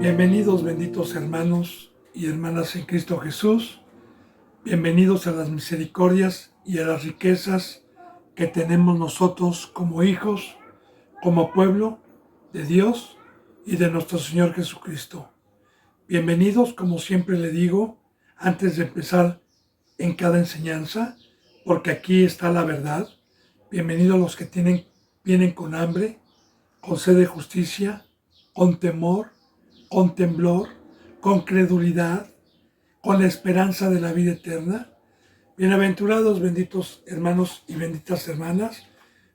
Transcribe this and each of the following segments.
Bienvenidos, benditos hermanos y hermanas en Cristo Jesús. Bienvenidos a las misericordias y a las riquezas que tenemos nosotros como hijos, como pueblo de Dios y de nuestro Señor Jesucristo. Bienvenidos, como siempre le digo, antes de empezar en cada enseñanza, porque aquí está la verdad. Bienvenidos los que vienen con hambre, con sed de justicia, con temor, con temblor, con credulidad, con la esperanza de la vida eterna. Bienaventurados, benditos hermanos y benditas hermanas,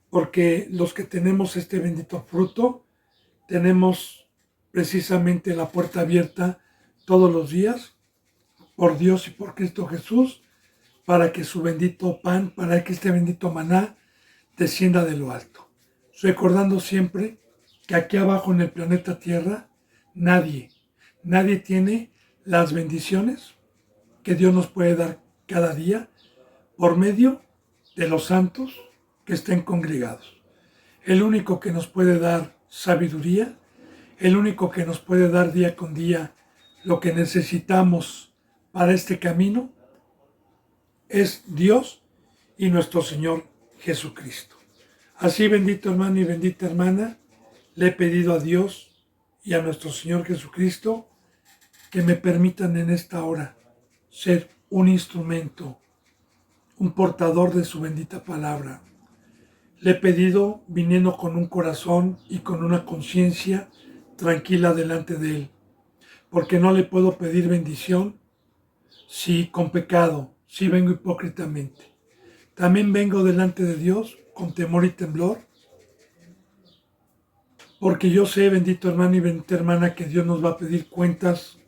porque los que tenemos este bendito fruto, tenemos precisamente la puerta abierta todos los días por Dios y por Cristo Jesús, para que su bendito pan, para que este bendito maná descienda de lo alto. Recordando siempre que aquí abajo en el planeta Tierra, nadie tiene las bendiciones que Dios nos puede dar cada día por medio de los santos que estén congregados. El único que nos puede dar sabiduría, el único que nos puede dar día con día lo que necesitamos para este camino, es Dios y nuestro Señor Jesucristo. Así, bendito hermano y bendita hermana, le he pedido a Dios y a nuestro Señor Jesucristo que me permitan en esta hora ser un instrumento, un portador de su bendita palabra. Le he pedido viniendo con un corazón y con una conciencia tranquila delante de Él, porque no le puedo pedir bendición si con pecado, si vengo hipócritamente. También vengo delante de Dios con temor y temblor, porque yo sé, bendito hermano y bendita hermana, que Dios nos va a pedir cuentas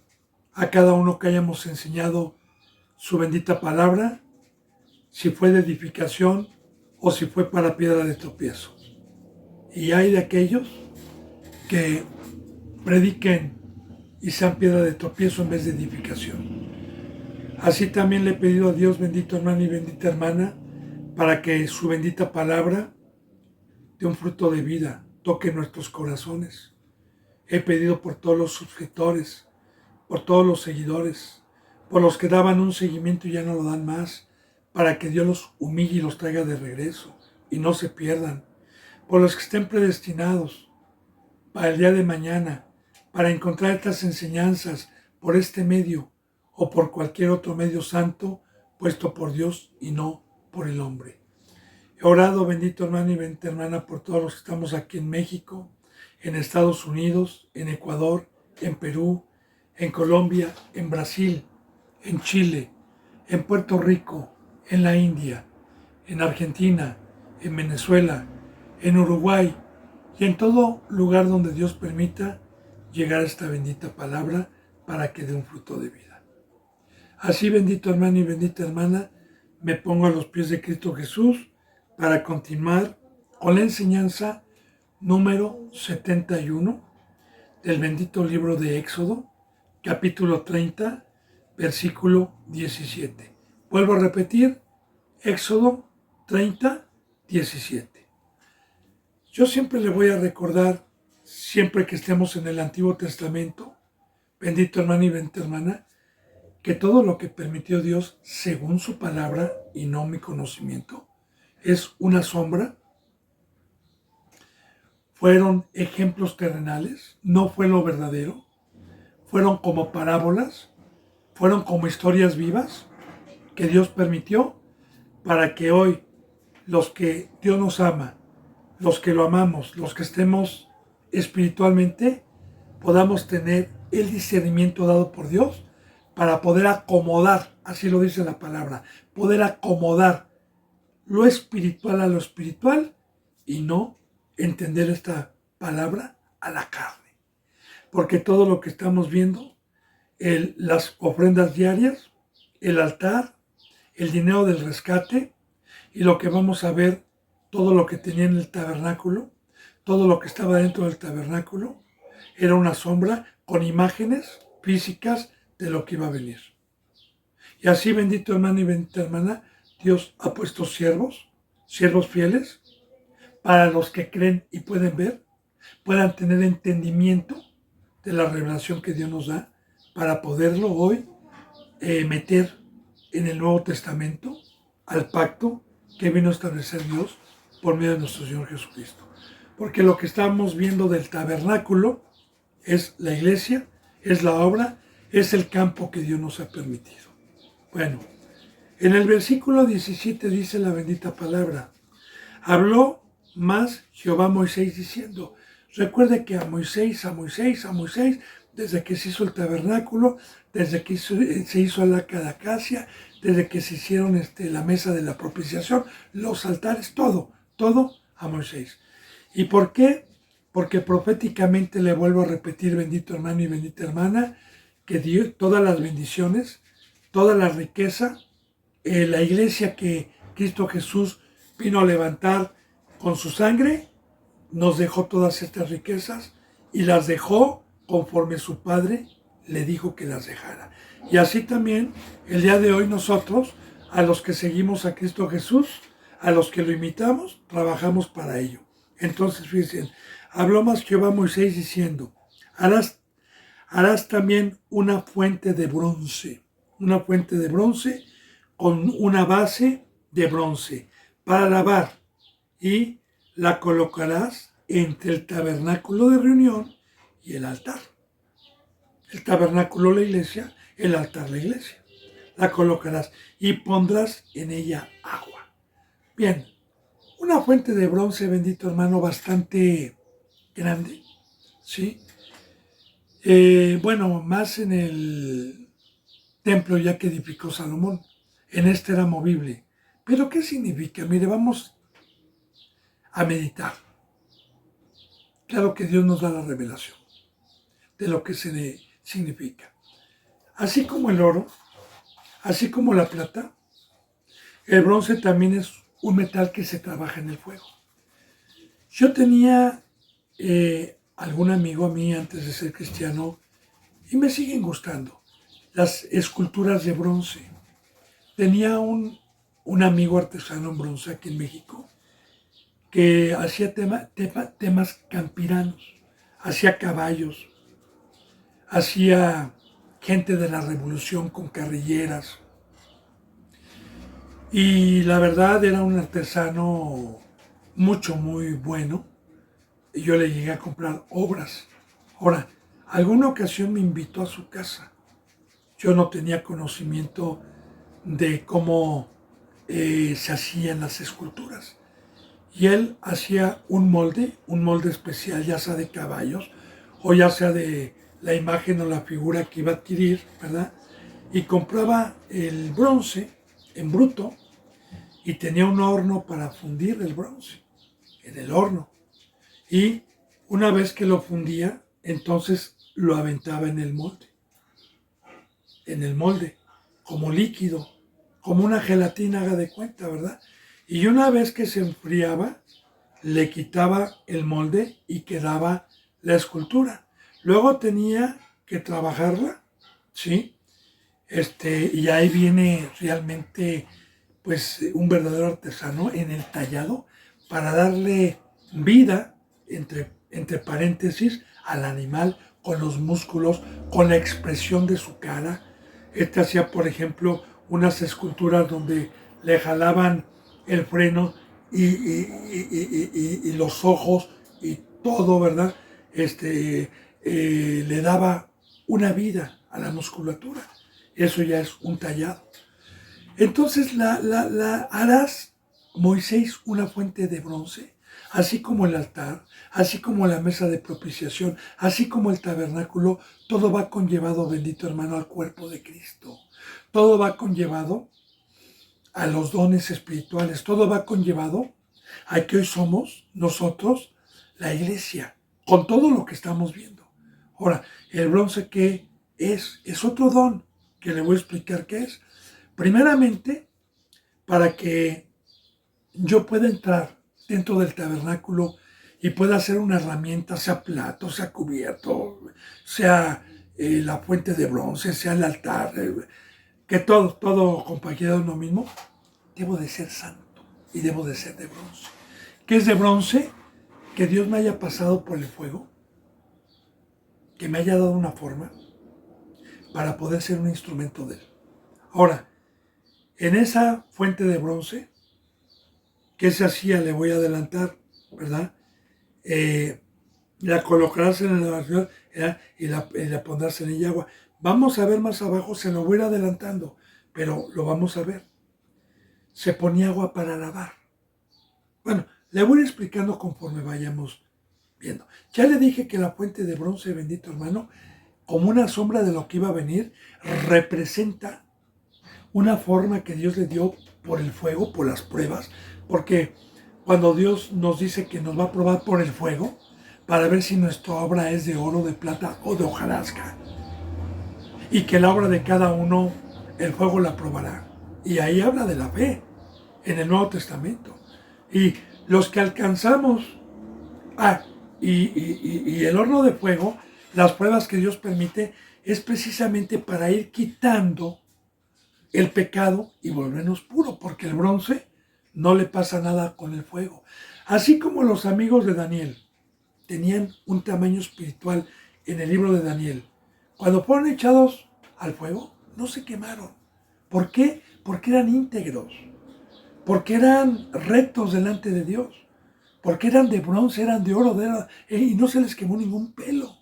a cada uno que hayamos enseñado su bendita palabra, si fue de edificación o si fue para piedra de tropiezo. Y hay de aquellos que prediquen y sean piedra de tropiezo en vez de edificación. Así también le he pedido a Dios, bendito hermano y bendita hermana, para que su bendita palabra dé un fruto de vida, toque nuestros corazones. He pedido por todos los suscriptores, por todos los seguidores, por los que daban un seguimiento y ya no lo dan más, para que Dios los humille y los traiga de regreso y no se pierdan. Por los que estén predestinados para el día de mañana, para encontrar estas enseñanzas por este medio o por cualquier otro medio santo puesto por Dios y no por el hombre. He orado, bendito hermano y bendita hermana, por todos los que estamos aquí en México, en Estados Unidos, en Ecuador, en Perú, en Colombia, en Brasil, en Chile, en Puerto Rico, en la India, en Argentina, en Venezuela, en Uruguay y en todo lugar donde Dios permita llegar a esta bendita palabra para que dé un fruto de vida. Así, bendito hermano y bendita hermana, me pongo a los pies de Cristo Jesús para continuar con la enseñanza número 71 del bendito libro de Éxodo, capítulo 30, versículo 17. Vuelvo a repetir, Éxodo 30, 17. Yo siempre le voy a recordar, siempre que estemos en el Antiguo Testamento, bendito hermano y bendita hermana, que todo lo que permitió Dios según su palabra y no mi conocimiento es una sombra. Fueron ejemplos terrenales, no fue lo verdadero, fueron como parábolas, fueron como historias vivas que Dios permitió para que hoy los que Dios nos ama, los que lo amamos, los que estemos espiritualmente, podamos tener el discernimiento dado por Dios para poder acomodar, así lo dice la palabra, poder acomodar lo espiritual a lo espiritual y no entender esta palabra a la carne. Porque todo lo que estamos viendo, las ofrendas diarias, el altar, el dinero del rescate y lo que vamos a ver, todo lo que tenía en el tabernáculo, todo lo que estaba dentro del tabernáculo, era una sombra con imágenes físicas de lo que iba a venir. Y así, bendito hermano y bendita hermana, Dios ha puesto siervos fieles, para los que creen y pueden ver, puedan tener entendimiento de la revelación que Dios nos da para poderlo hoy meter en el Nuevo Testamento al pacto que vino a establecer Dios por medio de nuestro Señor Jesucristo. Porque lo que estamos viendo del tabernáculo es la iglesia, es la obra, es el campo que Dios nos ha permitido. Bueno, en el versículo 17 dice la bendita palabra: habló más Jehová a Moisés diciendo. Recuerde que a Moisés, desde que se hizo el tabernáculo, desde que se hizo el arca de acacia, desde que se hicieron la mesa de la propiciación, los altares, todo a Moisés. ¿Y por qué? Porque proféticamente le vuelvo a repetir, bendito hermano y bendita hermana, que Dios, todas las bendiciones, toda la riqueza, la iglesia que Cristo Jesús vino a levantar con su sangre, nos dejó todas estas riquezas y las dejó conforme su Padre le dijo que las dejara. Y así también el día de hoy nosotros, a los que seguimos a Cristo Jesús, a los que lo imitamos, trabajamos para ello. Entonces, fíjense, habló más Jehová a Moisés diciendo: harás también una fuente de bronce con una base de bronce para lavar, y la colocarás entre el tabernáculo de reunión y el altar. El tabernáculo, la iglesia; el altar, la iglesia. La colocarás y pondrás en ella agua. Bien, una fuente de bronce, bendito hermano, bastante grande, ¿sí? Bueno, más en el templo ya que edificó Salomón. En este era movible. ¿Pero qué significa? Mire, vamos a meditar. Claro que Dios nos da la revelación de lo que se significa. Así como el oro, así como la plata, el bronce también es un metal que se trabaja en el fuego. Yo tenía algún amigo a mí antes de ser cristiano, y me siguen gustando las esculturas de bronce. Tenía un amigo artesano en bronce aquí en México que hacía temas campiranos, hacía caballos, hacía gente de la revolución con carrilleras. Y la verdad era un artesano muy bueno. Y yo le llegué a comprar obras. Ahora, alguna ocasión me invitó a su casa. Yo no tenía conocimiento de cómo se hacían las esculturas. Y él hacía un molde especial, ya sea de caballos o ya sea de la imagen o la figura que iba a adquirir, ¿verdad? Y compraba el bronce en bruto y tenía un horno para fundir el bronce en el horno. Y una vez que lo fundía, entonces lo aventaba en el molde, como líquido, como una gelatina, haga de cuenta, ¿verdad? Y una vez que se enfriaba, le quitaba el molde y quedaba la escultura. Luego tenía que trabajarla, ¿sí? Y ahí viene realmente, pues, un verdadero artesano en el tallado para darle vida, entre paréntesis, al animal, con los músculos, con la expresión de su cara. Hacía, por ejemplo, unas esculturas donde le jalaban el freno y los ojos y todo, ¿verdad? Le daba una vida a la musculatura. Eso ya es un tallado. Entonces harás, Moisés, una fuente de bronce, así como el altar, así como la mesa de propiciación, así como el tabernáculo. Todo va conllevado, bendito hermano, al cuerpo de Cristo. Todo va conllevado a los dones espirituales. Todo va conllevado a que hoy somos nosotros la iglesia, con todo lo que estamos viendo. Ahora, el bronce, ¿qué es? Es otro don que le voy a explicar qué es. Primeramente, para que yo pueda entrar dentro del tabernáculo y pueda hacer una herramienta, sea plato, sea cubierto, sea la fuente de bronce, sea el altar, que todo compaginado en lo mismo, debo de ser santo y debo de ser de bronce. ¿Qué es de bronce? Que Dios me haya pasado por el fuego que me haya dado una forma para poder ser un instrumento de Él. Ahora, en esa fuente de bronce, ¿qué se hacía? Le voy a adelantar, ¿verdad? La colocarás en el lavatorio y la pondrás en ella agua. Vamos a ver más abajo, se lo voy a ir adelantando, pero lo vamos a ver. Se ponía agua para lavar. Bueno, le voy a ir explicando conforme vayamos viendo. Ya le dije que la fuente de bronce, bendito hermano, como una sombra de lo que iba a venir, representa una forma que Dios le dio por el fuego, por las pruebas, porque cuando Dios nos dice que nos va a probar por el fuego, para ver si nuestra obra es de oro, de plata o de hojarasca, y que la obra de cada uno, el fuego la probará. Y ahí habla de la fe, en el Nuevo Testamento. Y los que alcanzamos, y el horno de fuego, las pruebas que Dios permite, es precisamente para ir quitando el pecado y volvernos puro, porque el bronce no le pasa nada con el fuego. Así como los amigos de Daniel tenían un tamaño espiritual en el libro de Daniel, cuando fueron echados al fuego, no se quemaron. ¿Por qué? Porque eran íntegros, porque eran rectos delante de Dios, porque eran de bronce, eran de oro, y no se les quemó ningún pelo.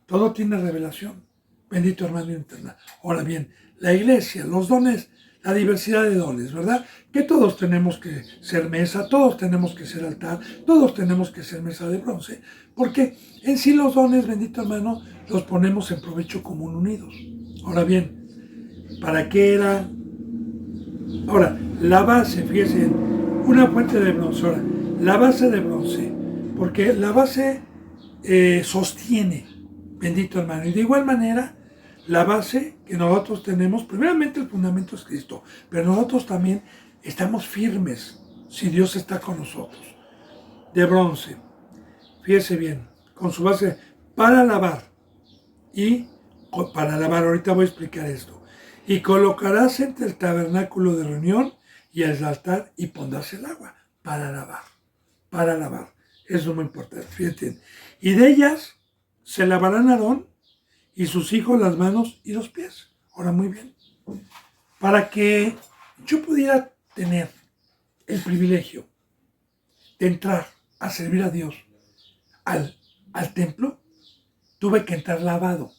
Todo tiene revelación. Bendito hermano interna. Ahora bien, la iglesia, los dones, la diversidad de dones, ¿verdad? Que todos tenemos que ser mesa, todos tenemos que ser altar, todos tenemos que ser mesa de bronce, porque en sí los dones, bendito hermano, los ponemos en provecho común unidos. Ahora bien, ¿para qué era? Ahora, la base, fíjense, una fuente de bronce. Ahora, la base de bronce, porque la base sostiene, bendito hermano, y de igual manera, la base que nosotros tenemos, primeramente el fundamento es Cristo, pero nosotros también estamos firmes si Dios está con nosotros. De bronce, fíjese bien, con su base para lavar ahorita voy a explicar esto, y colocarás entre el tabernáculo de reunión y el altar y pondrás el agua para lavar, eso es muy importante, fíjate, y de ellas se lavarán Aarón y sus hijos las manos y los pies. Ahora muy bien, para que yo pudiera tener el privilegio de entrar a servir a Dios al templo, tuve que entrar lavado.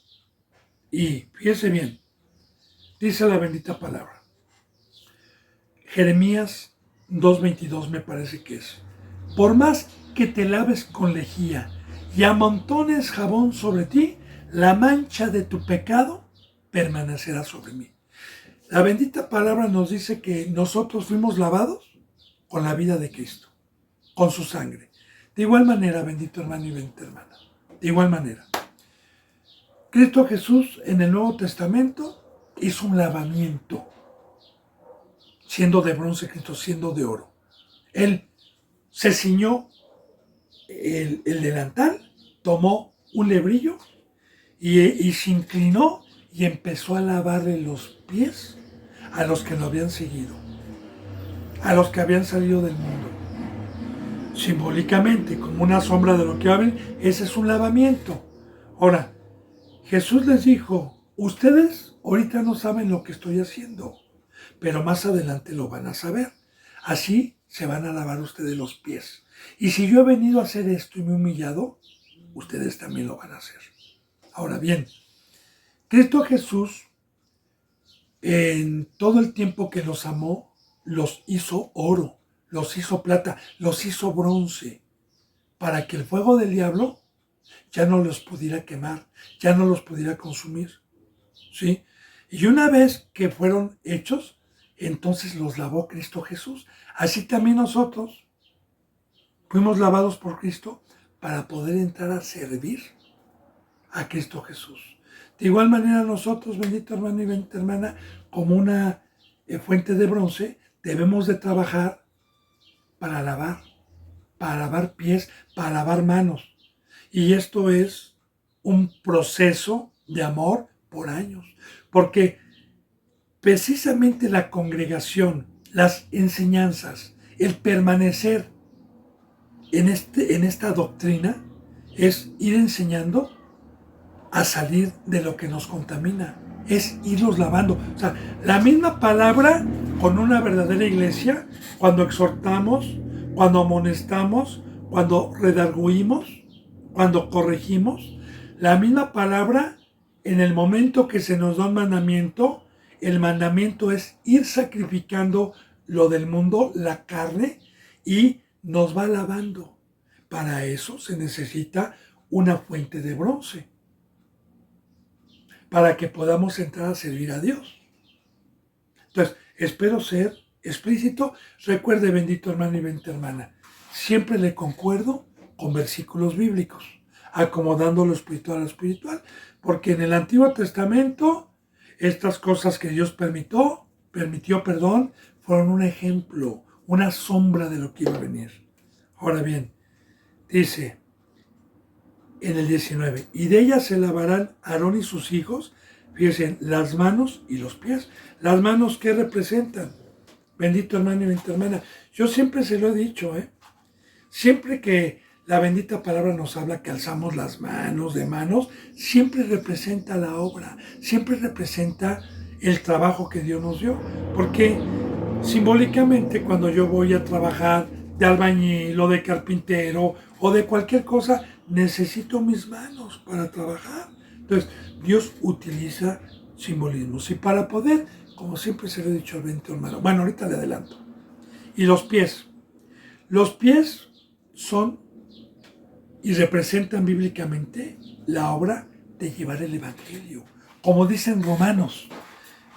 Y fíjese bien, dice la bendita palabra. Jeremías 2:22 me parece que es. Por más que te laves con lejía y amontones jabón sobre ti, la mancha de tu pecado permanecerá sobre mí. La bendita palabra nos dice que nosotros fuimos lavados con la vida de Cristo, con su sangre. De igual manera, bendito hermano y bendita hermana, de igual manera, Cristo Jesús en el Nuevo Testamento hizo un lavamiento, siendo de bronce, Cristo siendo de oro. Él se ciñó el delantal, tomó un lebrillo y se inclinó y empezó a lavarle los pies a los que lo habían seguido, a los que habían salido del mundo. Simbólicamente, como una sombra de lo que va a venir, ese es un lavamiento. Ahora, Jesús les dijo, ustedes ahorita no saben lo que estoy haciendo, pero más adelante lo van a saber. Así se van a lavar ustedes los pies. Y si yo he venido a hacer esto y me he humillado, ustedes también lo van a hacer. Ahora bien, Cristo Jesús, en todo el tiempo que los amó, los hizo oro, los hizo plata, los hizo bronce, para que el fuego del diablo ya no los pudiera quemar, ya no los pudiera consumir. ¿Sí? Y una vez que fueron hechos, entonces los lavó Cristo Jesús. Así también nosotros fuimos lavados por Cristo para poder entrar a servir a Cristo Jesús. De igual manera nosotros, bendito hermano y bendita hermana, como una fuente de bronce, debemos de trabajar para lavar pies, para lavar manos. Y esto es un proceso de amor por años, porque precisamente la congregación, las enseñanzas, el permanecer en esta doctrina es ir enseñando a salir de lo que nos contamina, es irlos lavando. O sea, la misma palabra con una verdadera iglesia, cuando exhortamos, cuando amonestamos, cuando redarguimos, cuando corregimos, la misma palabra en el momento que se nos da un mandamiento, el mandamiento es ir sacrificando lo del mundo, la carne, y nos va lavando. Para eso se necesita una fuente de bronce, para que podamos entrar a servir a Dios. Entonces, espero ser explícito. Recuerde, bendito hermano y bendita hermana, siempre le concuerdo con versículos bíblicos, acomodando lo espiritual a lo espiritual, porque en el Antiguo Testamento estas cosas que Dios permitió, fueron un ejemplo, una sombra de lo que iba a venir. Ahora bien, dice en el 19, y de ella se lavarán Aarón y sus hijos, fíjense, las manos y los pies. Las manos, ¿qué representan? Bendito hermano y bendita hermana. Yo siempre se lo he dicho, siempre que la bendita palabra nos habla que alzamos las manos de manos, siempre representa la obra, siempre representa el trabajo que Dios nos dio. Porque simbólicamente cuando yo voy a trabajar de albañil o de carpintero o de cualquier cosa, necesito mis manos para trabajar. Entonces, Dios utiliza simbolismos. Y para poder, como siempre se lo he dicho al bendito hermano, bueno, ahorita le adelanto. Y los pies. Los pies son y representan bíblicamente la obra de llevar el Evangelio. Como dicen Romanos,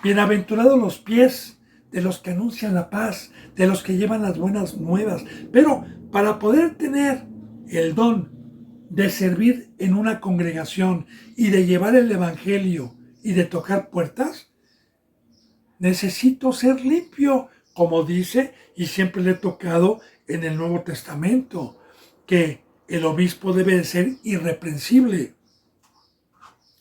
bienaventurados los pies de los que anuncian la paz, de los que llevan las buenas nuevas. Pero para poder tener el don de servir en una congregación y de llevar el Evangelio y de tocar puertas, necesito ser limpio, como dice, y siempre le he tocado en el Nuevo Testamento, que el obispo debe de ser irreprensible,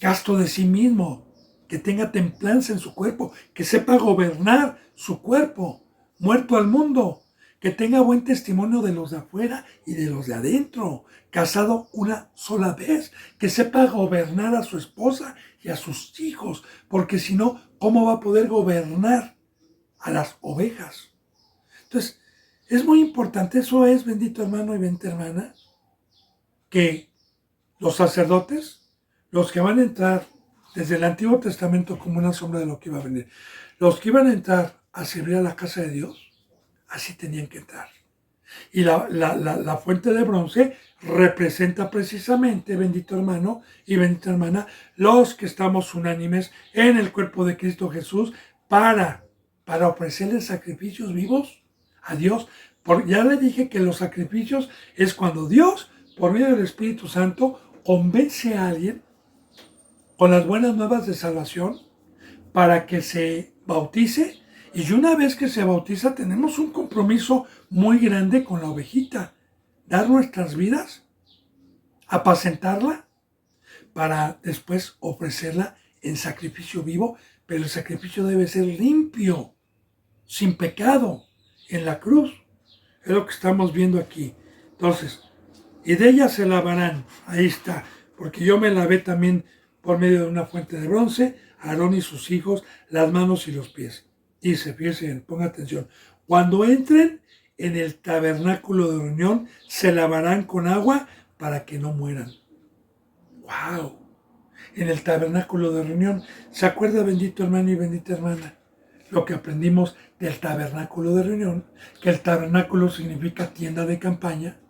casto de sí mismo, que tenga templanza en su cuerpo, que sepa gobernar su cuerpo, muerto al mundo, que tenga buen testimonio de los de afuera y de los de adentro, casado una sola vez, que sepa gobernar a su esposa y a sus hijos, porque si no, ¿cómo va a poder gobernar a las ovejas? Entonces, es muy importante, eso es, bendito hermano y bendita hermana, que los sacerdotes, los que van a entrar desde el Antiguo Testamento como una sombra de lo que iba a venir, los que iban a entrar a servir a la casa de Dios, así tenían que entrar. Y la fuente de bronce representa precisamente, bendito hermano y bendita hermana, los que estamos unánimes en el cuerpo de Cristo Jesús para ofrecerles sacrificios vivos a Dios. Ya le dije que los sacrificios es cuando Dios, por medio del Espíritu Santo, convence a alguien con las buenas nuevas de salvación para que se bautice. Y una vez que se bautiza tenemos un compromiso muy grande con la ovejita. Dar nuestras vidas, apacentarla, para después ofrecerla en sacrificio vivo. Pero el sacrificio debe ser limpio, sin pecado, en la cruz. Es lo que estamos viendo aquí. Entonces, y de ella se lavarán. Ahí está. Porque yo me lavé también por medio de una fuente de bronce, Aarón y sus hijos, las manos y los pies. Dice, fíjense, ponga atención. Cuando entren en el tabernáculo de reunión, se lavarán con agua para que no mueran. ¡Wow! En el tabernáculo de reunión. ¿Se acuerda, bendito hermano y bendita hermana? Lo que aprendimos del tabernáculo de reunión, que el tabernáculo significa tienda de campaña,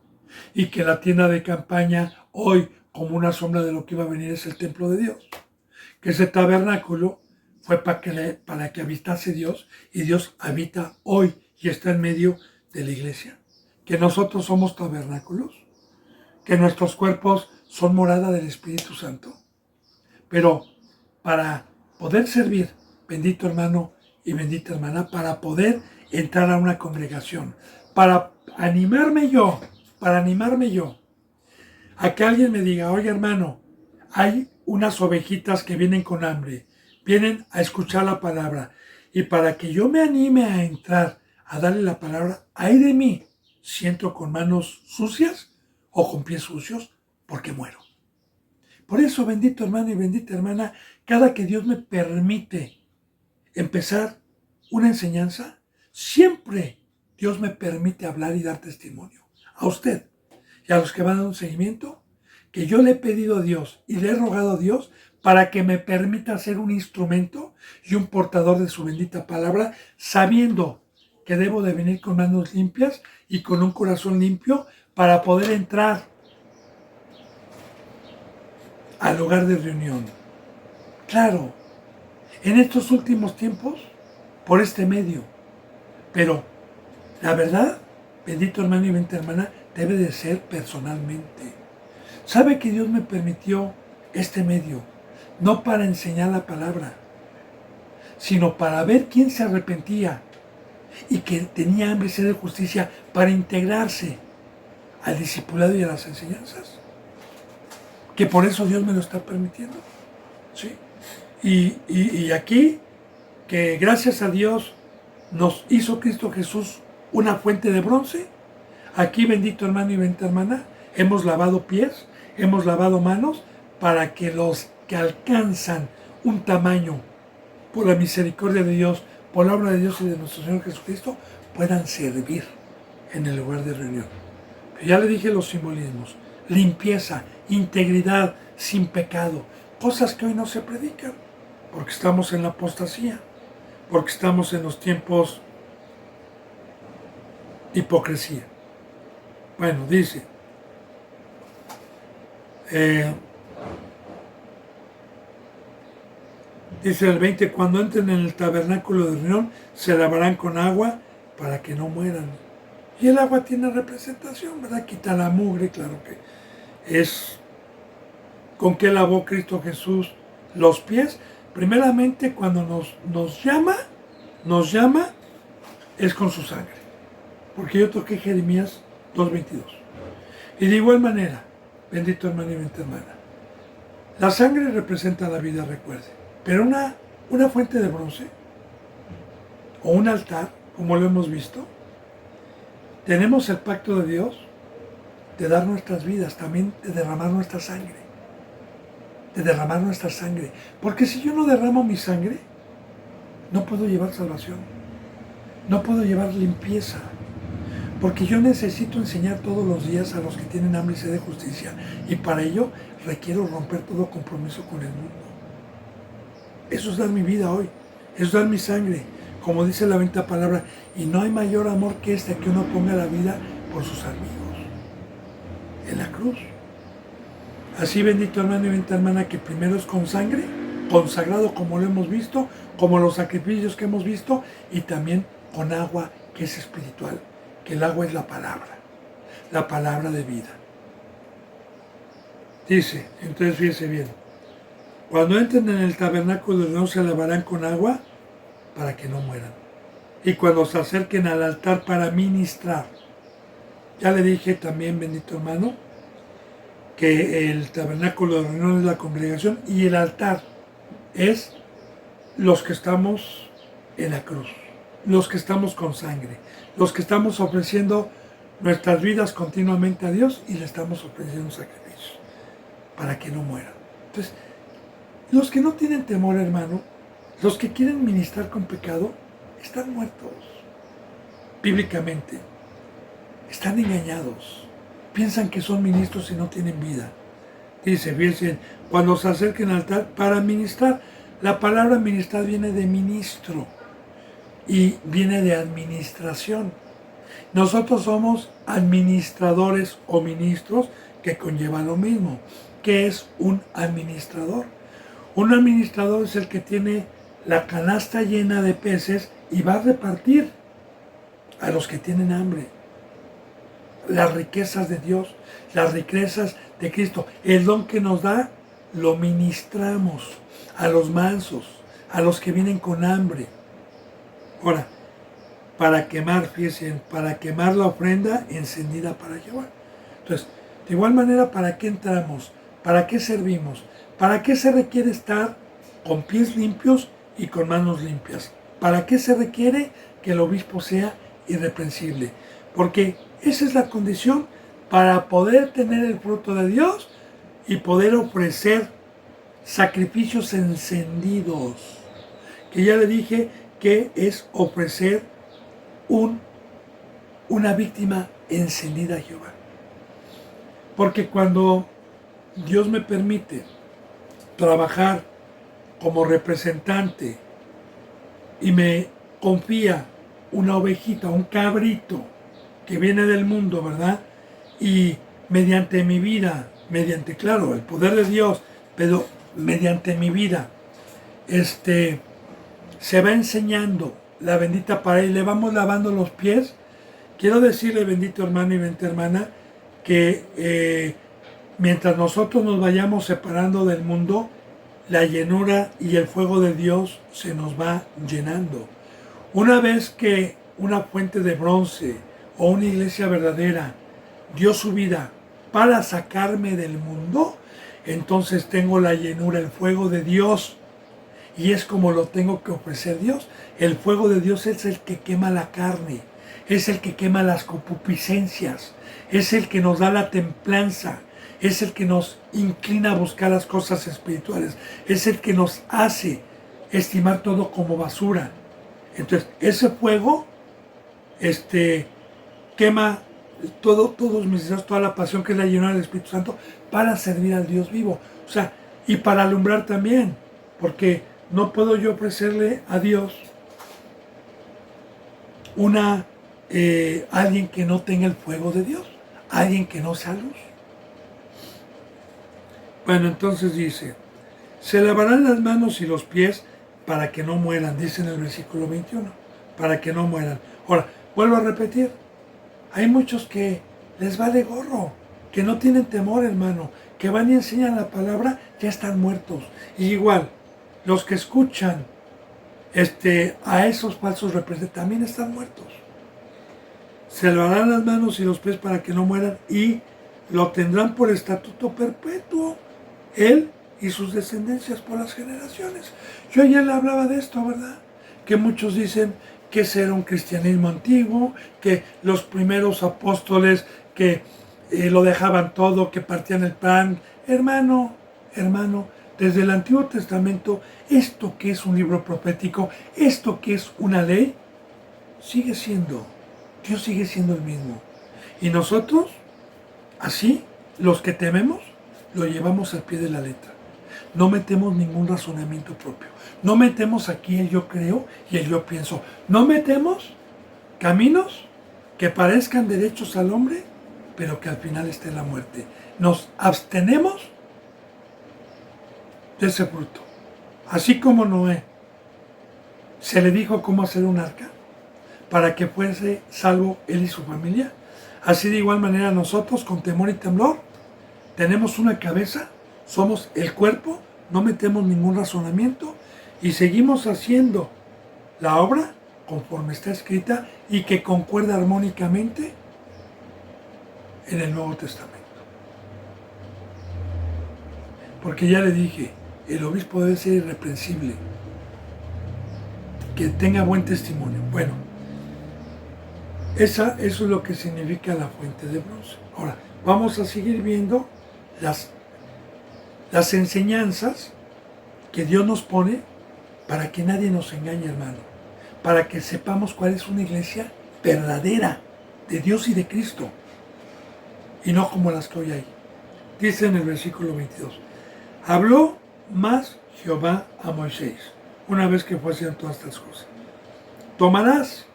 y que la tienda de campaña hoy, como una sombra de lo que iba a venir, es el templo de Dios. Que ese tabernáculo fue para que habitase Dios, y Dios habita hoy y está en medio de la iglesia. Que nosotros somos tabernáculos, que nuestros cuerpos son morada del Espíritu Santo. Pero para poder servir, bendito hermano y bendita hermana, para poder entrar a una congregación, para animarme yo, a que alguien me diga, oye hermano, hay unas ovejitas que vienen con hambre, vienen a escuchar la palabra, y para que yo me anime a entrar, a darle la palabra, ay de mí, si entro con manos sucias o con pies sucios, porque muero. Por eso, bendito hermano y bendita hermana, cada que Dios me permite empezar una enseñanza, siempre Dios me permite hablar y dar testimonio. A usted y a los que van a dar un seguimiento, que yo le he pedido a Dios y le he rogado a Dios para que me permita ser un instrumento y un portador de su bendita palabra, sabiendo que debo de venir con manos limpias y con un corazón limpio para poder entrar al lugar de reunión. Claro, en estos últimos tiempos, por este medio, pero la verdad, bendito hermano y bendita hermana, debe de ser personalmente. ¿Sabe que Dios me permitió este medio? No para enseñar la palabra, sino para ver quién se arrepentía y que tenía hambre y sed de justicia para integrarse al discipulado y a las enseñanzas. Que por eso Dios me lo está permitiendo. ¿Sí? Y aquí, que gracias a Dios nos hizo Cristo Jesús una fuente de bronce. Aquí, bendito hermano y bendita hermana, hemos lavado pies, hemos lavado manos, para que los que alcanzan un tamaño por la misericordia de Dios, por la obra de Dios y de nuestro Señor Jesucristo, puedan servir en el lugar de reunión. Pero ya le dije los simbolismos: limpieza, integridad, sin pecado, cosas que hoy no se predican, porque estamos en la apostasía, porque estamos en los tiempos de hipocresía. Bueno, dice, dice el 20, cuando entren en el tabernáculo de reunión, se lavarán con agua para que no mueran. Y el agua tiene representación, ¿verdad? Quita la mugre, claro que es con qué lavó Cristo Jesús los pies. Primeramente, cuando nos llama, es con su sangre. Porque yo toqué Jeremías 2:22. Y de igual manera, bendito hermano y bendita hermana, la sangre representa la vida, recuerde. Pero una fuente de bronce o un altar, como lo hemos visto, tenemos el pacto de Dios de dar nuestras vidas, también de derramar nuestra sangre. De derramar nuestra sangre. Porque si yo no derramo mi sangre, no puedo llevar salvación. No puedo llevar limpieza. Porque yo necesito enseñar todos los días a los que tienen hambre y sed de justicia. Y para ello requiero romper todo compromiso con el mundo. Eso es dar mi vida hoy. Eso es dar mi sangre. Como dice la bendita palabra. Y no hay mayor amor que este, que uno ponga la vida por sus amigos. En la cruz. Así, bendito hermano y bendita hermana, que primero es con sangre, consagrado como lo hemos visto, como los sacrificios que hemos visto, y también con agua que es espiritual, que el agua es la palabra de vida. Dice, entonces fíjese bien, cuando entren en el tabernáculo de reunión se lavarán con agua para que no mueran. Y cuando se acerquen al altar para ministrar, ya le dije también, bendito hermano, que el tabernáculo de reunión es la congregación y el altar es los que estamos en la cruz, los que estamos con sangre, los que estamos ofreciendo nuestras vidas continuamente a Dios y le estamos ofreciendo sacrificios para que no mueran. Entonces, los que no tienen temor, hermano, los que quieren ministrar con pecado, están muertos bíblicamente, están engañados. Piensan que son ministros y no tienen vida. Dice, fíjense, cuando se acerquen al altar para ministrar, la palabra ministrar viene de ministro y viene de administración. Nosotros somos administradores o ministros, que conlleva lo mismo. ¿Qué es un administrador? Un administrador es el que tiene la canasta llena de peces y va a repartir a los que tienen hambre. Las riquezas de Dios, las riquezas de Cristo, el don que nos da, lo ministramos a los mansos, a los que vienen con hambre. Ahora, para quemar, fíjense, para quemar la ofrenda encendida para Jehová. Entonces, de igual manera, ¿para qué entramos? ¿Para qué servimos? ¿Para qué se requiere estar con pies limpios y con manos limpias? ¿Para qué se requiere que el obispo sea irreprensible? Porque esa es la condición para poder tener el fruto de Dios y poder ofrecer sacrificios encendidos, que ya le dije que es ofrecer una víctima encendida a Jehová. Porque cuando Dios me permite trabajar como representante y me confía una ovejita, un cabrito que viene del mundo, ¿verdad? Y mediante mi vida, mediante, claro, el poder de Dios, pero mediante mi vida, se va enseñando la bendita palabra y le vamos lavando los pies. Quiero decirle, bendito hermano y bendita hermana, que mientras nosotros nos vayamos separando del mundo, la llenura y el fuego de Dios se nos va llenando. Una vez que una fuente de bronce o una iglesia verdadera dio su vida para sacarme del mundo, entonces tengo la llenura, el fuego de Dios. Y es como lo tengo que ofrecer Dios. El fuego de Dios es el que quema la carne, es el que quema las concupiscencias, es el que nos da la templanza, es el que nos inclina a buscar las cosas espirituales, es el que nos hace estimar todo como basura. Entonces, ese fuego quema todos mis deseos, toda la pasión que es la llenura del Espíritu Santo para servir al Dios vivo. O sea, y para alumbrar también, porque no puedo yo ofrecerle a Dios alguien que no tenga el fuego de Dios, alguien que no sea luz. Bueno, entonces dice, se lavarán las manos y los pies para que no mueran, dice en el versículo 21, para que no mueran. Ahora, vuelvo a repetir, hay muchos que les vale gorro, que no tienen temor, hermano, que van y enseñan la palabra, ya están muertos. Y igual, los que escuchan a esos falsos representantes también están muertos. Se lavarán las manos y los pies para que no mueran y lo tendrán por estatuto perpetuo, él y sus descendencias por las generaciones. Yo ayer le hablaba de esto, ¿verdad? Que muchos dicen que ese era un cristianismo antiguo, que los primeros apóstoles que lo dejaban todo, que partían el pan. Hermano, desde el Antiguo Testamento, esto que es un libro profético, esto que es una ley, sigue siendo, Dios sigue siendo el mismo. Y nosotros, así, los que tememos, lo llevamos al pie de la letra. No metemos ningún razonamiento propio. No metemos aquí el yo creo y el yo pienso. No metemos caminos que parezcan derechos al hombre, pero que al final esté la muerte. Nos abstenemos de ese fruto. Así como Noé se le dijo cómo hacer un arca para que fuese salvo él y su familia, así de igual manera nosotros con temor y temblor tenemos una cabeza, somos el cuerpo, no metemos ningún razonamiento y seguimos haciendo la obra conforme está escrita y que concuerda armónicamente en el Nuevo Testamento. Porque ya le dije, el obispo debe ser irreprensible, que tenga buen testimonio. Bueno, eso es lo que significa la fuente de bronce. Ahora, vamos a seguir viendo las enseñanzas que Dios nos pone para que nadie nos engañe, hermano. Para que sepamos cuál es una iglesia verdadera de Dios y de Cristo. Y no como las que hoy hay. Dice en el versículo 22. Habló más Jehová a Moisés, una vez que fue haciendo todas estas cosas. Tomarás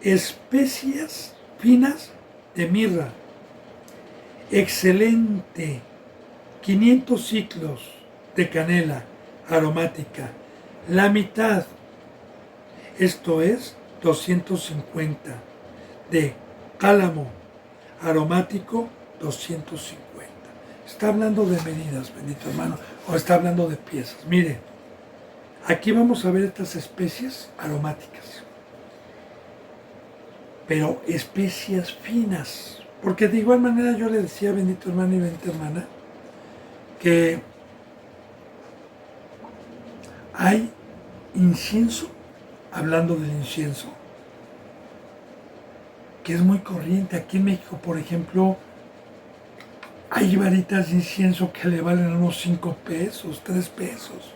especias finas de mirra, excelente, 500 ciclos de canela aromática, la mitad, esto es 250, de cálamo aromático, 250. Está hablando de medidas, bendito hermano, o está hablando de piezas. Mire, aquí vamos a ver estas especies aromáticas, pero especias finas, porque de igual manera yo le decía, bendito hermano y bendita hermana, que hay incienso, hablando del incienso, que es muy corriente. Aquí en México, por ejemplo, Hay varitas de incienso que le valen unos 5 pesos, 3 pesos.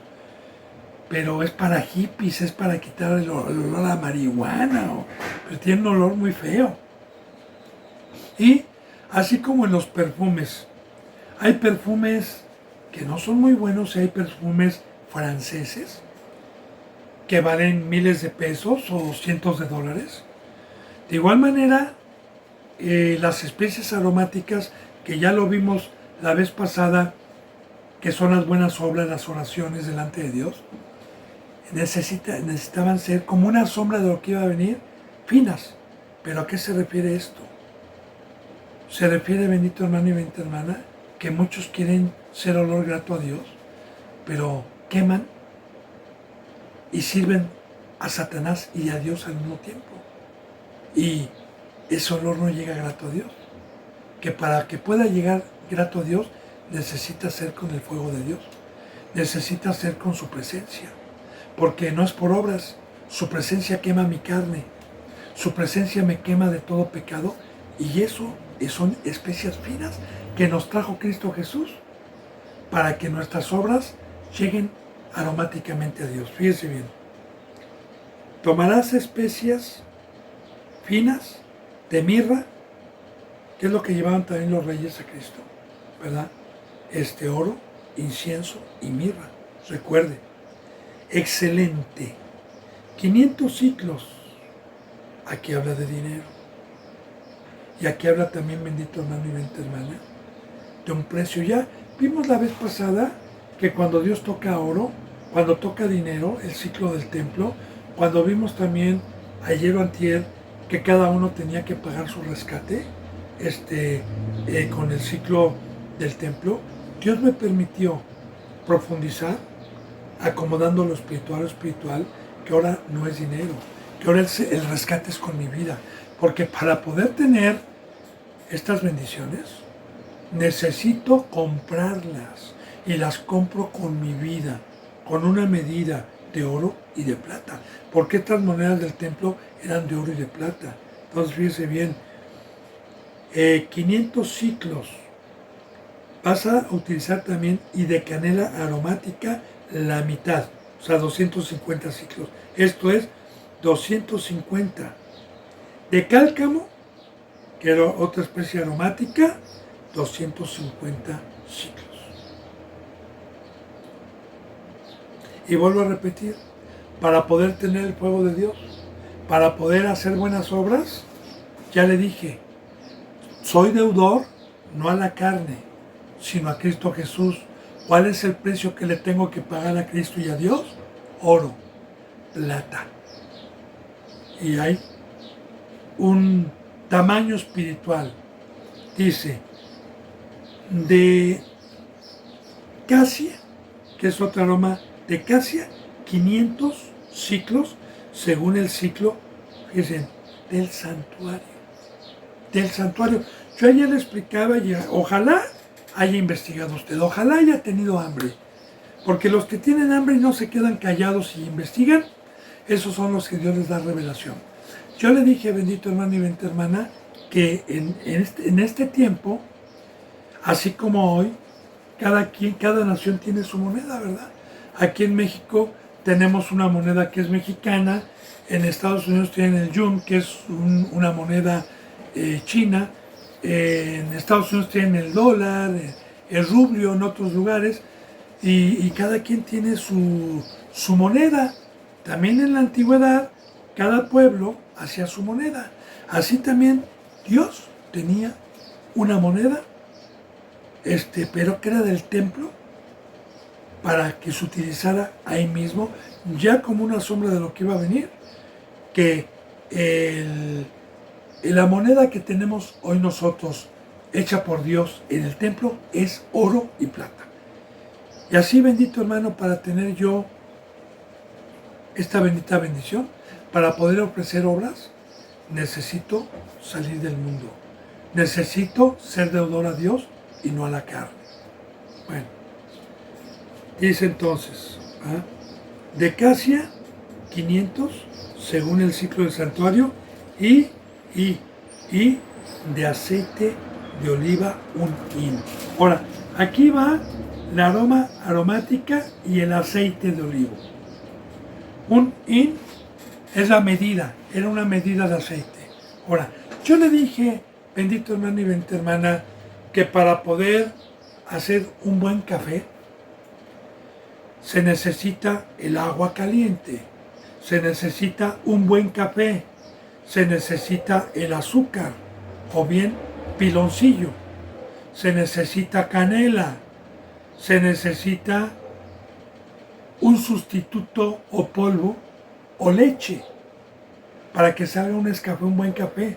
Pero es para hippies, es para quitar el olor a marihuana, pero tiene un olor muy feo. Y así como en los perfumes, hay perfumes que no son muy buenos y hay perfumes franceses que valen miles de pesos o cientos de dólares. De igual manera, las especies aromáticas, que ya lo vimos la vez pasada, que son las buenas obras, las oraciones delante de Dios, necesitaban ser como una sombra de lo que iba a venir, finas. ¿Pero a qué se refiere esto? Se refiere, bendito hermano y bendita hermana, que muchos quieren ser olor grato a Dios, pero queman y sirven a Satanás y a Dios al mismo tiempo. Y ese olor no llega grato a Dios. Que para que pueda llegar grato a Dios, necesita ser con el fuego de Dios. Necesita ser con su presencia. Porque no es por obras. Su presencia quema mi carne. Su presencia me quema de todo pecado. Y eso son especias finas que nos trajo Cristo Jesús para que nuestras obras lleguen aromáticamente a Dios. Fíjese bien. Tomarás especias finas de mirra, que es lo que llevaban también los reyes a Cristo, ¿verdad? Oro, incienso y mirra. Recuerde, excelente. 500 ciclos. Aquí habla de dinero. Y aquí habla también, bendito hermano y bendita hermana, de un precio. Ya vimos la vez pasada que cuando Dios toca oro, cuando toca dinero, el ciclo del templo, cuando vimos también ayer o antier que cada uno tenía que pagar su rescate, con el ciclo del templo, Dios me permitió profundizar, acomodando lo espiritual, que ahora no es dinero, que ahora el rescate es con mi vida. Porque para poder tener estas bendiciones, necesito comprarlas. Y las compro con mi vida, con una medida de oro y de plata. Porque estas monedas del templo eran de oro y de plata. Entonces fíjese bien, 500 ciclos. Vas a utilizar también, y de canela aromática, la mitad. O sea, 250 ciclos. Esto es 250. De cálcamo, que era otra especie aromática, 250 ciclos. Y vuelvo a repetir, para poder tener el fuego de Dios, para poder hacer buenas obras, ya le dije, soy deudor no a la carne, sino a Cristo Jesús. ¿Cuál es el precio que le tengo que pagar a Cristo y a Dios? Oro, plata. Y hay un tamaño espiritual. Dice, de casia, que es otro aroma, de casia, 500 ciclos, según el ciclo, fíjense, del santuario. Del santuario. Yo ayer le explicaba, y ojalá haya investigado usted, ojalá haya tenido hambre, porque los que tienen hambre y no se quedan callados y investigan, esos son los que Dios les da revelación. Yo le dije, bendito hermano y bendita hermana, que en este tiempo, así como hoy, cada nación tiene su moneda, ¿verdad? Aquí en México tenemos una moneda que es mexicana, en Estados Unidos tienen el yun, que es una moneda china, en Estados Unidos tienen el dólar, el rublo en otros lugares, y cada quien tiene su moneda. También en la antigüedad, cada pueblo hacía su moneda. Así también Dios tenía una moneda, pero que era del templo, para que se utilizara ahí mismo, ya como una sombra de lo que iba a venir, que la moneda que tenemos hoy nosotros, hecha por Dios en el templo, es oro y plata. Y así, bendito hermano, para tener yo esta bendita bendición, para poder ofrecer obras, necesito salir del mundo. Necesito ser deudor a Dios y no a la carne. Bueno, dice entonces, de casia 500 según el ciclo del santuario y de aceite de oliva un hin. Ahora, aquí va la aroma aromática y el aceite de olivo. Un hin es la medida, era una medida de aceite. Ahora, yo le dije, bendito hermano y bendita hermana, que para poder hacer un buen café se necesita el agua caliente, se necesita un buen café, se necesita el azúcar o bien piloncillo, se necesita canela, se necesita un sustituto o polvo o leche para que salga un buen café.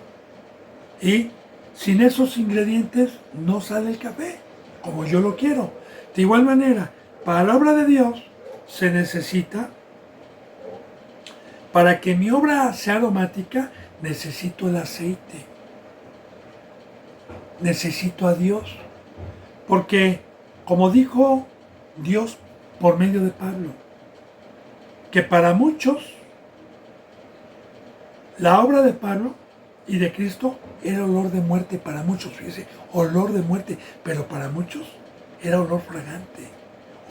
Y sin esos ingredientes no sale el café como yo lo quiero. De igual manera, para la obra de Dios se necesita, para que mi obra sea aromática, necesito el aceite. Necesito a Dios. Porque, como dijo Dios por medio de Pablo, que para muchos la obra de Pablo y de Cristo era olor de muerte para muchos, fíjese, olor de muerte, pero para muchos era olor fragante,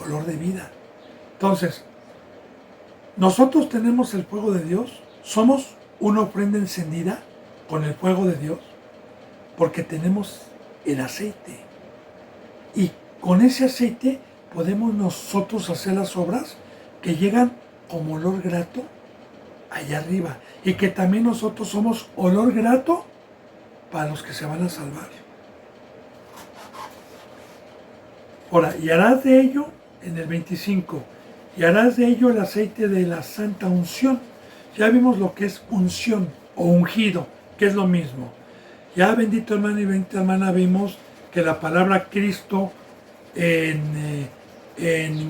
olor de vida. Entonces, nosotros tenemos el fuego de Dios, somos una ofrenda encendida con el fuego de Dios, porque tenemos el aceite. Y con ese aceite podemos nosotros hacer las obras que llegan como olor grato allá arriba. Y que también nosotros somos olor grato para los que se van a salvar. Ahora, y harás de ello, en el 25, y harás de ello el aceite de la santa unción. Ya vimos lo que es unción o ungido, que es lo mismo. Ya, bendito hermano y bendita hermana, vimos que la palabra Cristo en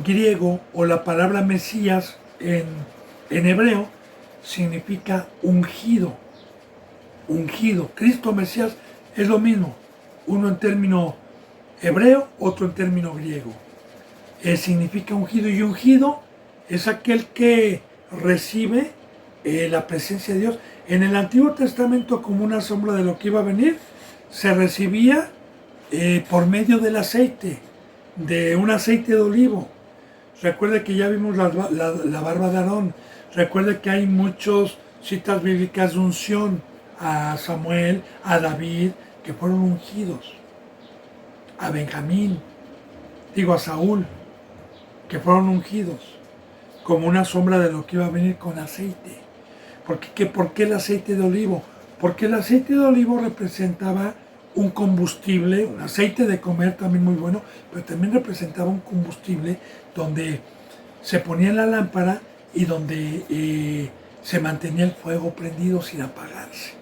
griego o la palabra Mesías en hebreo significa ungido. Ungido. Cristo Mesías es lo mismo. Uno en término hebreo, otro en término griego. Significa ungido, y ungido es aquel que recibe la presencia de Dios. En el Antiguo Testamento, como una sombra de lo que iba a venir, se recibía por medio del aceite, de un aceite de olivo. Recuerde que ya vimos la barba de Aarón. Recuerde que hay muchas citas bíblicas de unción a Samuel, a David, que fueron ungidos. A Benjamín, a Saúl, que fueron ungidos, como una sombra de lo que iba a venir con aceite. ¿Por qué el aceite de olivo? Porque el aceite de olivo representaba un combustible, un aceite de comer también muy bueno, pero también representaba un combustible donde se ponía en la lámpara y donde se mantenía el fuego prendido sin apagarse.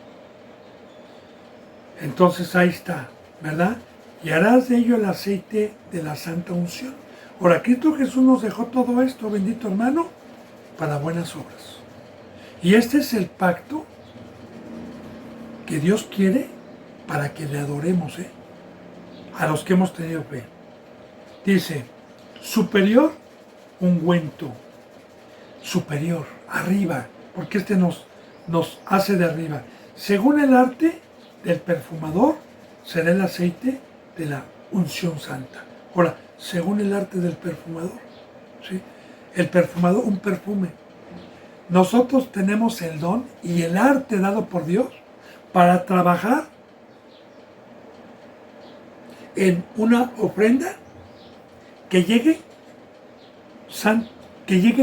Entonces ahí está, ¿verdad? Y harás de ello el aceite de la santa unción. Ahora, Cristo Jesús nos dejó todo esto, bendito hermano, para buenas obras. Y este es el pacto que Dios quiere para que le adoremos, a los que hemos tenido fe. Dice, superior ungüento, superior, arriba, porque este nos hace de arriba. Según el arte del perfumador, será el aceite de la unción santa. Ahora, según el arte del perfumador, ¿sí? El perfumador, un perfume. Nosotros tenemos el don y el arte dado por Dios para trabajar en una ofrenda que llegue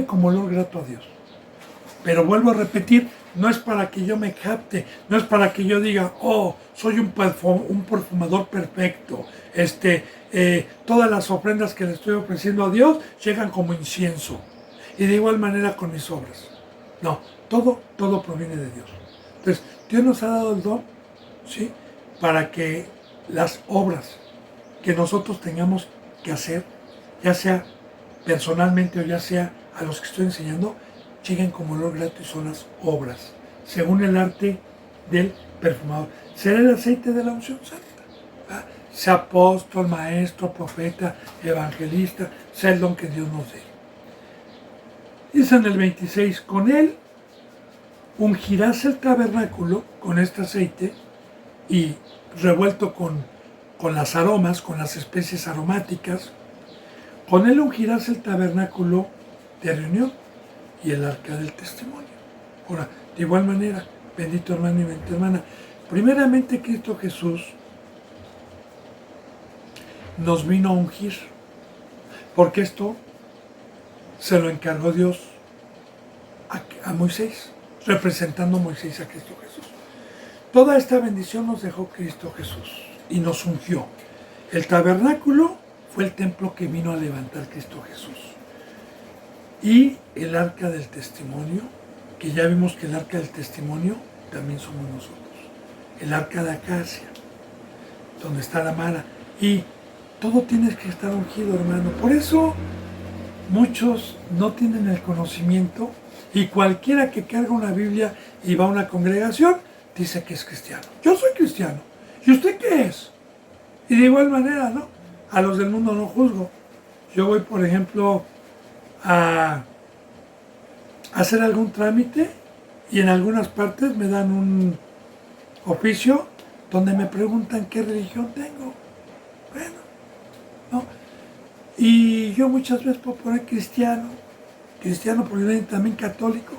como olor grato a Dios. Pero vuelvo a repetir, no es para que yo me capte, no es para que yo diga, oh, soy un perfumador perfecto. Todas las ofrendas que le estoy ofreciendo a Dios llegan como incienso. Y de igual manera con mis obras. No, todo proviene de Dios. Entonces, Dios nos ha dado el don, ¿sí? Para que las obras que nosotros tengamos que hacer, ya sea personalmente o ya sea a los que estoy enseñando, lleguen como olor grato y son las obras, según el arte del perfumador. Será el aceite de la unción santa. ¿Verdad? Sea apóstol, maestro, profeta, evangelista, sea el don que Dios nos dé. Dice en el 26, con él ungirás el tabernáculo con este aceite y revuelto con con las aromas, con las especies aromáticas. Con él ungirás el tabernáculo de reunión y el arca del testimonio. Ahora, de igual manera, bendito hermano y bendita hermana, primeramente Cristo Jesús nos vino a ungir, porque esto se lo encargó Dios a Moisés, representando a Moisés a Cristo Jesús. Toda esta bendición nos dejó Cristo Jesús y nos ungió. El tabernáculo fue el templo que vino a levantar Cristo Jesús. Y el arca del testimonio, que ya vimos que el arca del testimonio también somos nosotros. El arca de acacia, donde está la mara. Y todo tiene que estar ungido, hermano. Por eso muchos no tienen el conocimiento y cualquiera que carga una Biblia y va a una congregación dice que es cristiano. Yo soy cristiano. ¿Y usted qué es? Y de igual manera, ¿no? A los del mundo no juzgo. Yo voy, por ejemplo, a hacer algún trámite y en algunas partes me dan un oficio donde me preguntan qué religión tengo. Bueno, ¿no? Y yo muchas veces puedo poner cristiano porque también católico,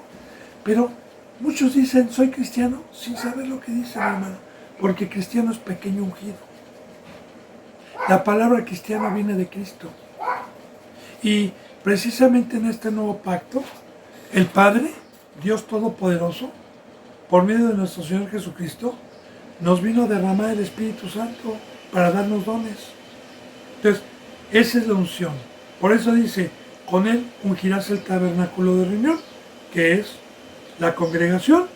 pero muchos dicen soy cristiano sin saber lo que dicen, hermano, porque cristiano es pequeño ungido. La palabra cristiano viene de Cristo. Y precisamente en este nuevo pacto, el Padre, Dios Todopoderoso, por medio de nuestro Señor Jesucristo, nos vino a derramar el Espíritu Santo para darnos dones. Entonces, esa es la unción. Por eso dice, con él ungirás el tabernáculo de reunión, que es la congregación,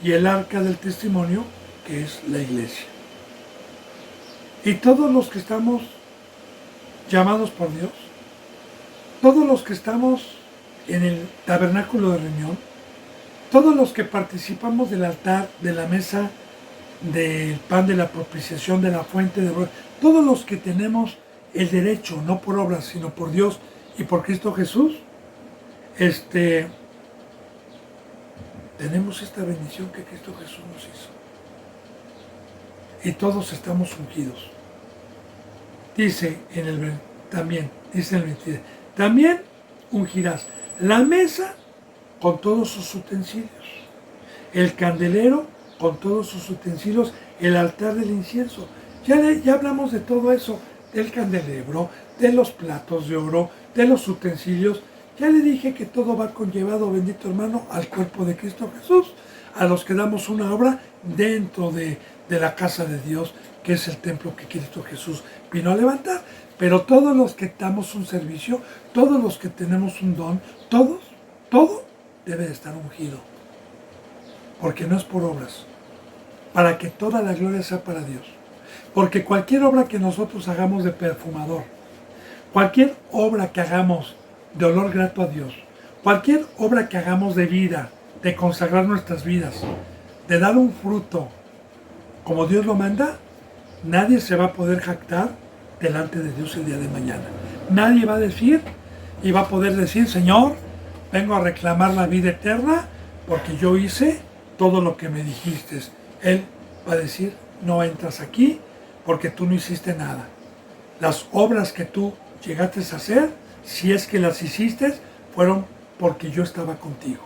y el arca del testimonio, que es la iglesia. Y todos los que estamos llamados por Dios, todos los que estamos en el tabernáculo de reunión, todos los que participamos del altar, de la mesa, del pan de la propiciación, de la fuente de brote, todos los que tenemos el derecho, no por obras, sino por Dios y por Cristo Jesús, tenemos esta bendición que Cristo Jesús nos hizo. Y todos estamos ungidos. Dice en el 23, también ungirás la mesa con todos sus utensilios, el candelero con todos sus utensilios, el altar del incienso. Ya hablamos de todo eso, del candelero, de los platos de oro, de los utensilios. Ya le dije que todo va conllevado, bendito hermano, al cuerpo de Cristo Jesús, a los que damos una obra dentro de la casa de Dios, que es el templo que Cristo Jesús vino a levantar. Pero todos los que damos un servicio, todos los que tenemos un don, todo debe de estar ungido. Porque no es por obras, para que toda la gloria sea para Dios. Porque cualquier obra que nosotros hagamos de perfumador, cualquier obra que hagamos de olor grato a Dios, cualquier obra que hagamos de vida, de consagrar nuestras vidas, de dar un fruto como Dios lo manda, nadie se va a poder jactar delante de Dios el día de mañana. Nadie va a decir y va a poder decir, Señor, vengo a reclamar la vida eterna porque yo hice todo lo que me dijiste. Él va a decir, no entras aquí porque tú no hiciste nada. Las obras que tú llegaste a hacer, si es que las hiciste, fueron porque yo estaba contigo,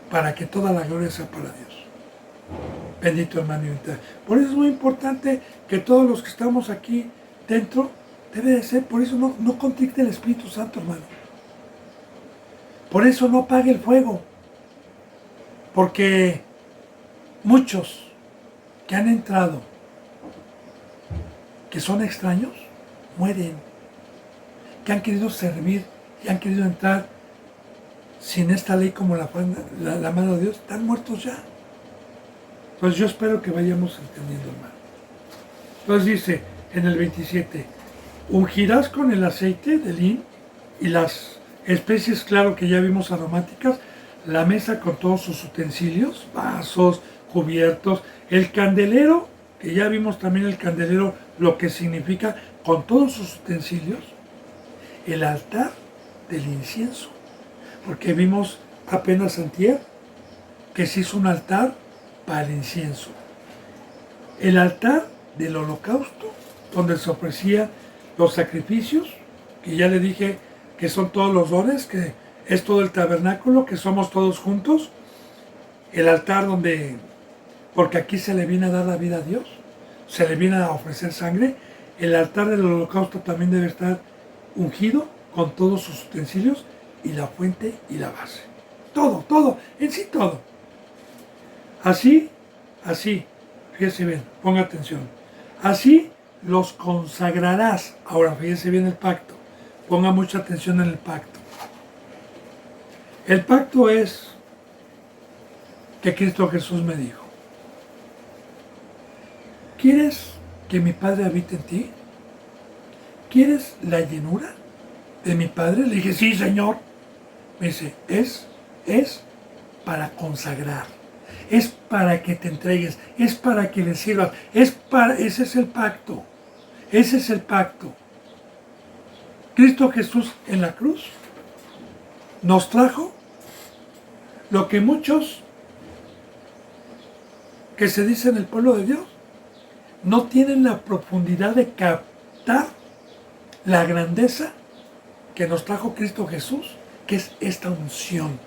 para que toda la gloria sea para Dios. Bendito hermano y hermana. Por eso es muy importante que todos los que estamos aquí dentro, debe de ser, por eso no contrite el Espíritu Santo, hermano. Por eso no apague el fuego. Porque muchos que han entrado, que son extraños, mueren. Que han querido servir, que han querido entrar sin esta ley como la mano de Dios, están muertos ya. Pues yo espero que vayamos entendiendo, hermano. Entonces dice en el 27, ungirás con el aceite de lin y las especies, claro que ya vimos aromáticas, la mesa con todos sus utensilios, vasos, cubiertos, el candelero, que ya vimos también el candelero, lo que significa con todos sus utensilios, el altar del incienso, porque vimos apenas antier que se hizo un altar para el incienso, el altar del holocausto donde se ofrecían los sacrificios, que ya le dije que son todos los dones, que es todo el tabernáculo, que somos todos juntos, el altar donde, porque aquí se le viene a dar la vida a Dios, se le viene a ofrecer sangre, el altar del holocausto también debe estar ungido con todos sus utensilios y la fuente y la base. Todo, en sí todo. Así, fíjese bien, ponga atención. Así los consagrarás. Ahora, fíjese bien el pacto. Ponga mucha atención en el pacto. El pacto es que Cristo Jesús me dijo: ¿quieres que mi Padre habite en ti? ¿Quieres la llenura de mi Padre? Le dije, sí, Señor. Me dice, es para consagrar, es para que te entregues, es para que le sirvas, ese es el pacto, ese es el pacto. Cristo Jesús en la cruz nos trajo lo que muchos que se dicen el pueblo de Dios no tienen la profundidad de captar la grandeza que nos trajo Cristo Jesús, que es esta unción,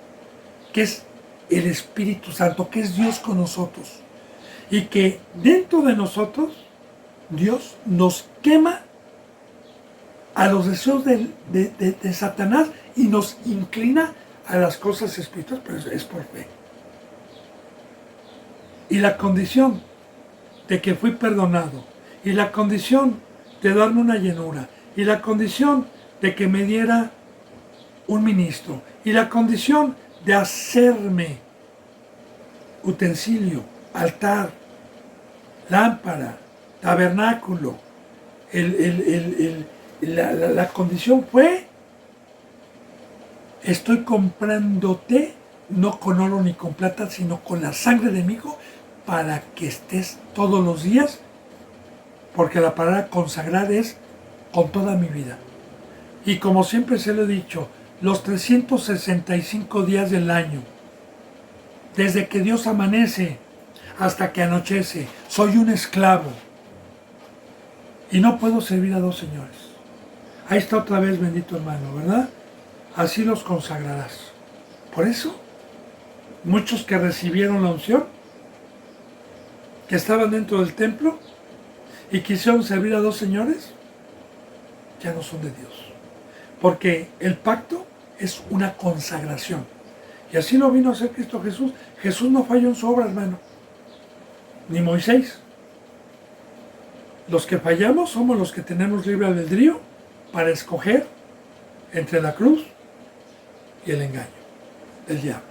que es el Espíritu Santo, que es Dios con nosotros. Y que dentro de nosotros, Dios nos quema a los deseos de Satanás y nos inclina a las cosas espirituales, pero es por fe. Y la condición de que fui perdonado, y la condición de darme una llenura, y la condición de que me diera un ministro, y la condición de hacerme utensilio, altar, lámpara, tabernáculo, la condición fue: estoy comprándote no con oro ni con plata, sino con la sangre de mi Hijo, para que estés todos los días, porque la palabra consagrar es con toda mi vida. Y como siempre se lo he dicho, los 365 días del año, desde que Dios amanece hasta que anochece, soy un esclavo y no puedo servir a dos señores. Ahí está otra vez, bendito hermano, ¿verdad? Así los consagrarás. Por eso, muchos que recibieron la unción, que estaban dentro del templo y quisieron servir a dos señores, ya no son de Dios. Porque el pacto es una consagración. Y así lo vino a hacer Cristo Jesús. Jesús no falló en su obra, hermano. Ni Moisés. Los que fallamos somos los que tenemos libre albedrío para escoger entre la cruz y el engaño del diablo.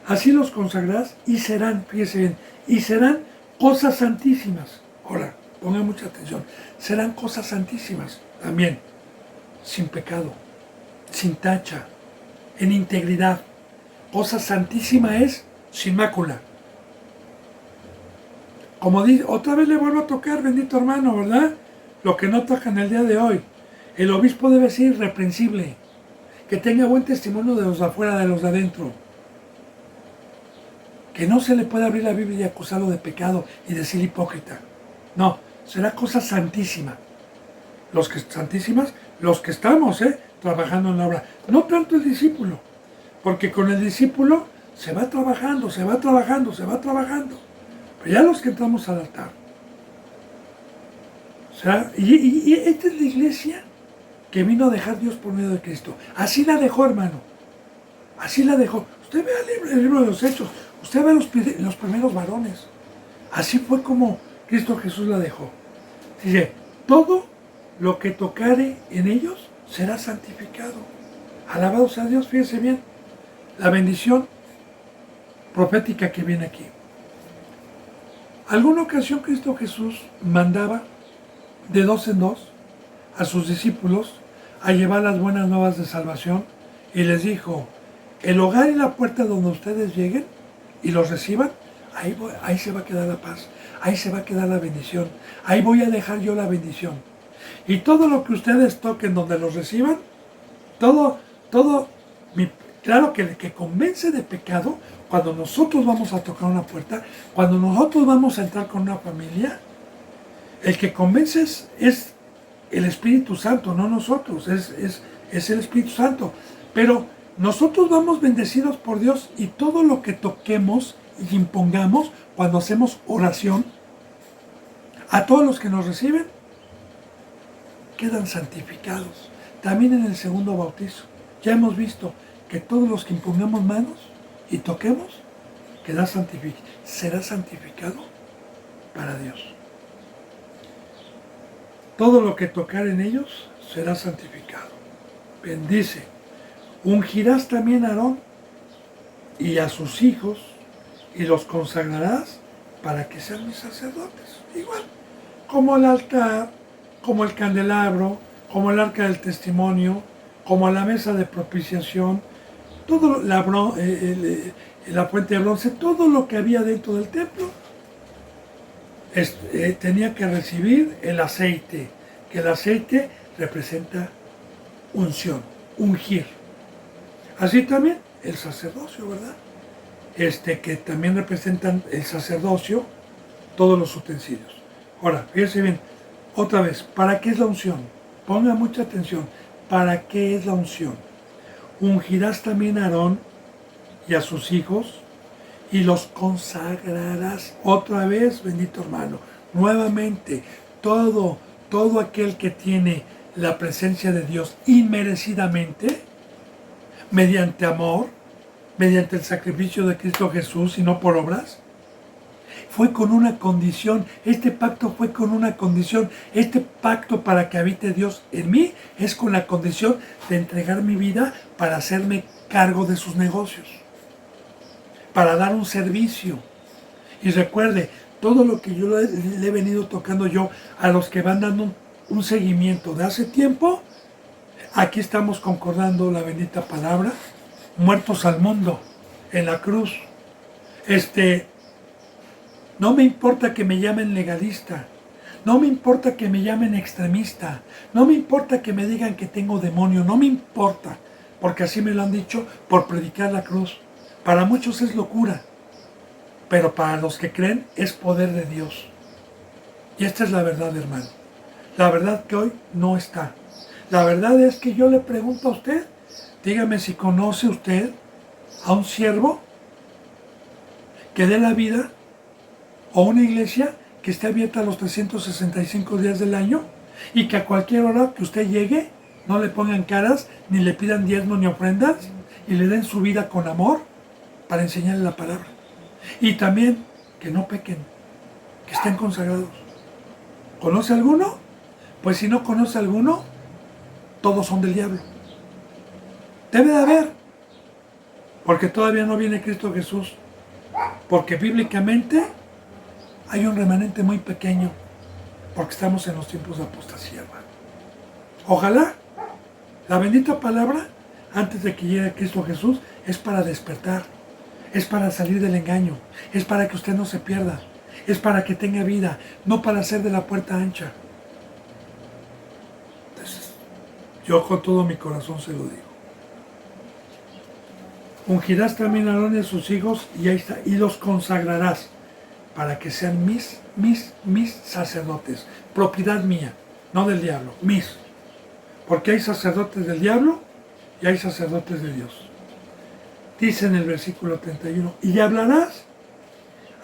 Así los consagrarás y serán, fíjese bien, y serán cosas santísimas. Ahora, pongan mucha atención. Serán cosas santísimas también, sin pecado, sin tacha, en integridad. Cosa santísima es sin mácula. Como dice, otra vez le vuelvo a tocar, bendito hermano, ¿verdad? Lo que no toca en el día de hoy. El obispo debe ser irreprensible, que tenga buen testimonio de los de afuera, de los de adentro. Que no se le pueda abrir la Biblia y acusarlo de pecado y decir hipócrita. No, será cosa santísima. Santísimas, los que estamos trabajando en la obra. No tanto el discípulo, porque con el discípulo se va trabajando. Pero ya los que entramos al altar. O sea, y esta es la iglesia que vino a dejar Dios por medio de Cristo. Así la dejó, hermano. Así la dejó. Usted vea el libro de los Hechos. Usted ve los primeros varones. Así fue como Cristo Jesús la dejó. Dice, todo lo que tocare en ellos será santificado. Alabado sea Dios, fíjese bien. La bendición profética que viene aquí. Alguna ocasión Cristo Jesús mandaba de dos en dos a sus discípulos a llevar las buenas nuevas de salvación y les dijo, el hogar y la puerta donde ustedes lleguen y los reciban, ahí se va a quedar la paz, ahí se va a quedar la bendición, ahí voy a dejar yo la bendición. Y todo lo que ustedes toquen donde los reciban, claro que el que convence de pecado, cuando nosotros vamos a tocar una puerta, cuando nosotros vamos a entrar con una familia, El que convence es el Espíritu Santo, no nosotros, es el Espíritu Santo. Pero nosotros vamos bendecidos por Dios y todo lo que toquemos y impongamos cuando hacemos oración, a todos los que nos reciben, quedan santificados. También en el segundo bautizo, ya hemos visto que todos los que impongamos manos y toquemos, será santificado para Dios. Todo lo que tocar en ellos será santificado. Bendice. Ungirás también a Aarón y a sus hijos y los consagrarás para que sean mis sacerdotes. Igual, como el altar, como el candelabro, como el arca del testimonio, como la mesa de propiciación, todo la fuente de bronce, todo lo que había dentro del templo tenía que recibir el aceite, que el aceite representa unción, ungir. Así también el sacerdocio, ¿verdad? Que también representan el sacerdocio, todos los utensilios. Ahora, fíjense bien, otra vez, ¿para qué es la unción? Ponga mucha atención, ¿para qué es la unción? Ungirás también a Aarón y a sus hijos y los consagrarás. Otra vez, bendito hermano, nuevamente, todo aquel que tiene la presencia de Dios inmerecidamente, mediante amor, mediante el sacrificio de Cristo Jesús y no por obras, fue con una condición. Este pacto fue con una condición. Este pacto para que habite Dios en mí es con la condición de entregar mi vida para hacerme cargo de sus negocios, para dar un servicio. Y recuerde, todo lo que yo le he venido tocando yo a los que van dando un seguimiento de hace tiempo, aquí estamos concordando la bendita palabra, muertos al mundo, en la cruz. No me importa que me llamen legalista, no me importa que me llamen extremista, no me importa que me digan que tengo demonio, no me importa, porque así me lo han dicho por predicar la cruz. Para muchos es locura, pero para los que creen es poder de Dios. Y esta es la verdad, hermano. La verdad que hoy no está. La verdad es que yo le pregunto a usted, dígame si conoce usted a un siervo que dé la vida, o una iglesia que esté abierta los 365 días del año y que a cualquier hora que usted llegue no le pongan caras, ni le pidan diezmos ni ofrendas y le den su vida con amor para enseñarle la palabra. Y también que no pequen, que estén consagrados. ¿Conoce alguno? Pues si no conoce alguno, todos son del diablo. Debe de haber, porque todavía no viene Cristo Jesús. Porque bíblicamente hay un remanente muy pequeño, porque estamos en los tiempos de apostasía, hermano. Ojalá la bendita palabra, antes de que llegue Cristo Jesús, es para despertar, es para salir del engaño, es para que usted no se pierda, es para que tenga vida, no para ser de la puerta ancha. Entonces, yo con todo mi corazón se lo digo. Ungirás también a Aarón y a sus hijos, y ahí está, y los consagrarás para que sean mis sacerdotes, propiedad mía, no del diablo, mis. Porque hay sacerdotes del diablo y hay sacerdotes de Dios. Dice en el versículo 31, y hablarás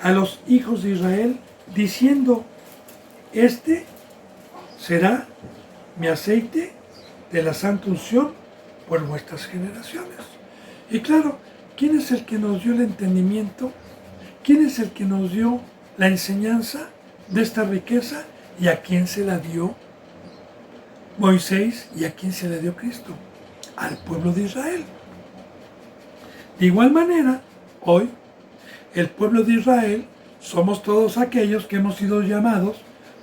a los hijos de Israel diciendo, este será mi aceite de la santa unción por vuestras generaciones. Y claro, ¿quién es el que nos dio el entendimiento? ¿Quién es el que nos dio la enseñanza de esta riqueza? ¿Y a quién se la dio Moisés? ¿Y a quién se la dio Cristo? Al pueblo de Israel. De igual manera, hoy, el pueblo de Israel somos todos aquellos que hemos sido llamados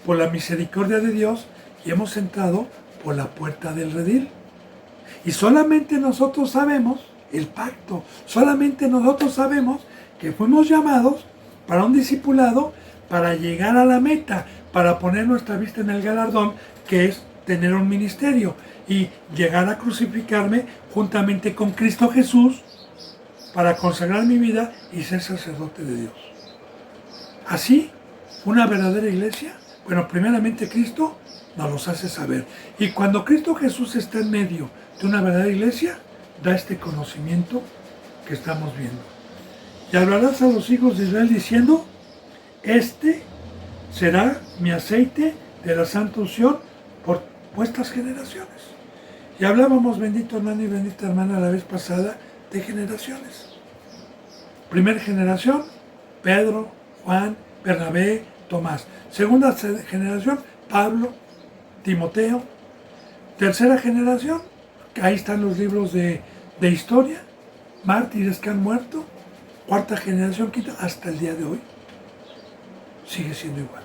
por la misericordia de Dios y hemos entrado por la puerta del redil. Y solamente nosotros sabemos el pacto, solamente nosotros sabemos que fuimos llamados para un discipulado, para llegar a la meta, para poner nuestra vista en el galardón, que es tener un ministerio y llegar a crucificarme juntamente con Cristo Jesús para consagrar mi vida y ser sacerdote de Dios. Así, una verdadera iglesia Bueno, primeramente Cristo nos los hace saber. Y cuando Cristo Jesús está en medio de una verdadera iglesia, da este conocimiento que estamos viendo. Y hablarás a los hijos de Israel diciendo, este será mi aceite de la santa unción por vuestras generaciones. Y hablábamos, bendito hermano y bendita hermana, la vez pasada, de generaciones. Primera generación, Pedro, Juan, Bernabé, Tomás. Segunda generación, Pablo, Timoteo. Tercera generación, ahí están los libros de historia, mártires que han muerto. Cuarta generación, quinta, hasta el día de hoy, sigue siendo igual.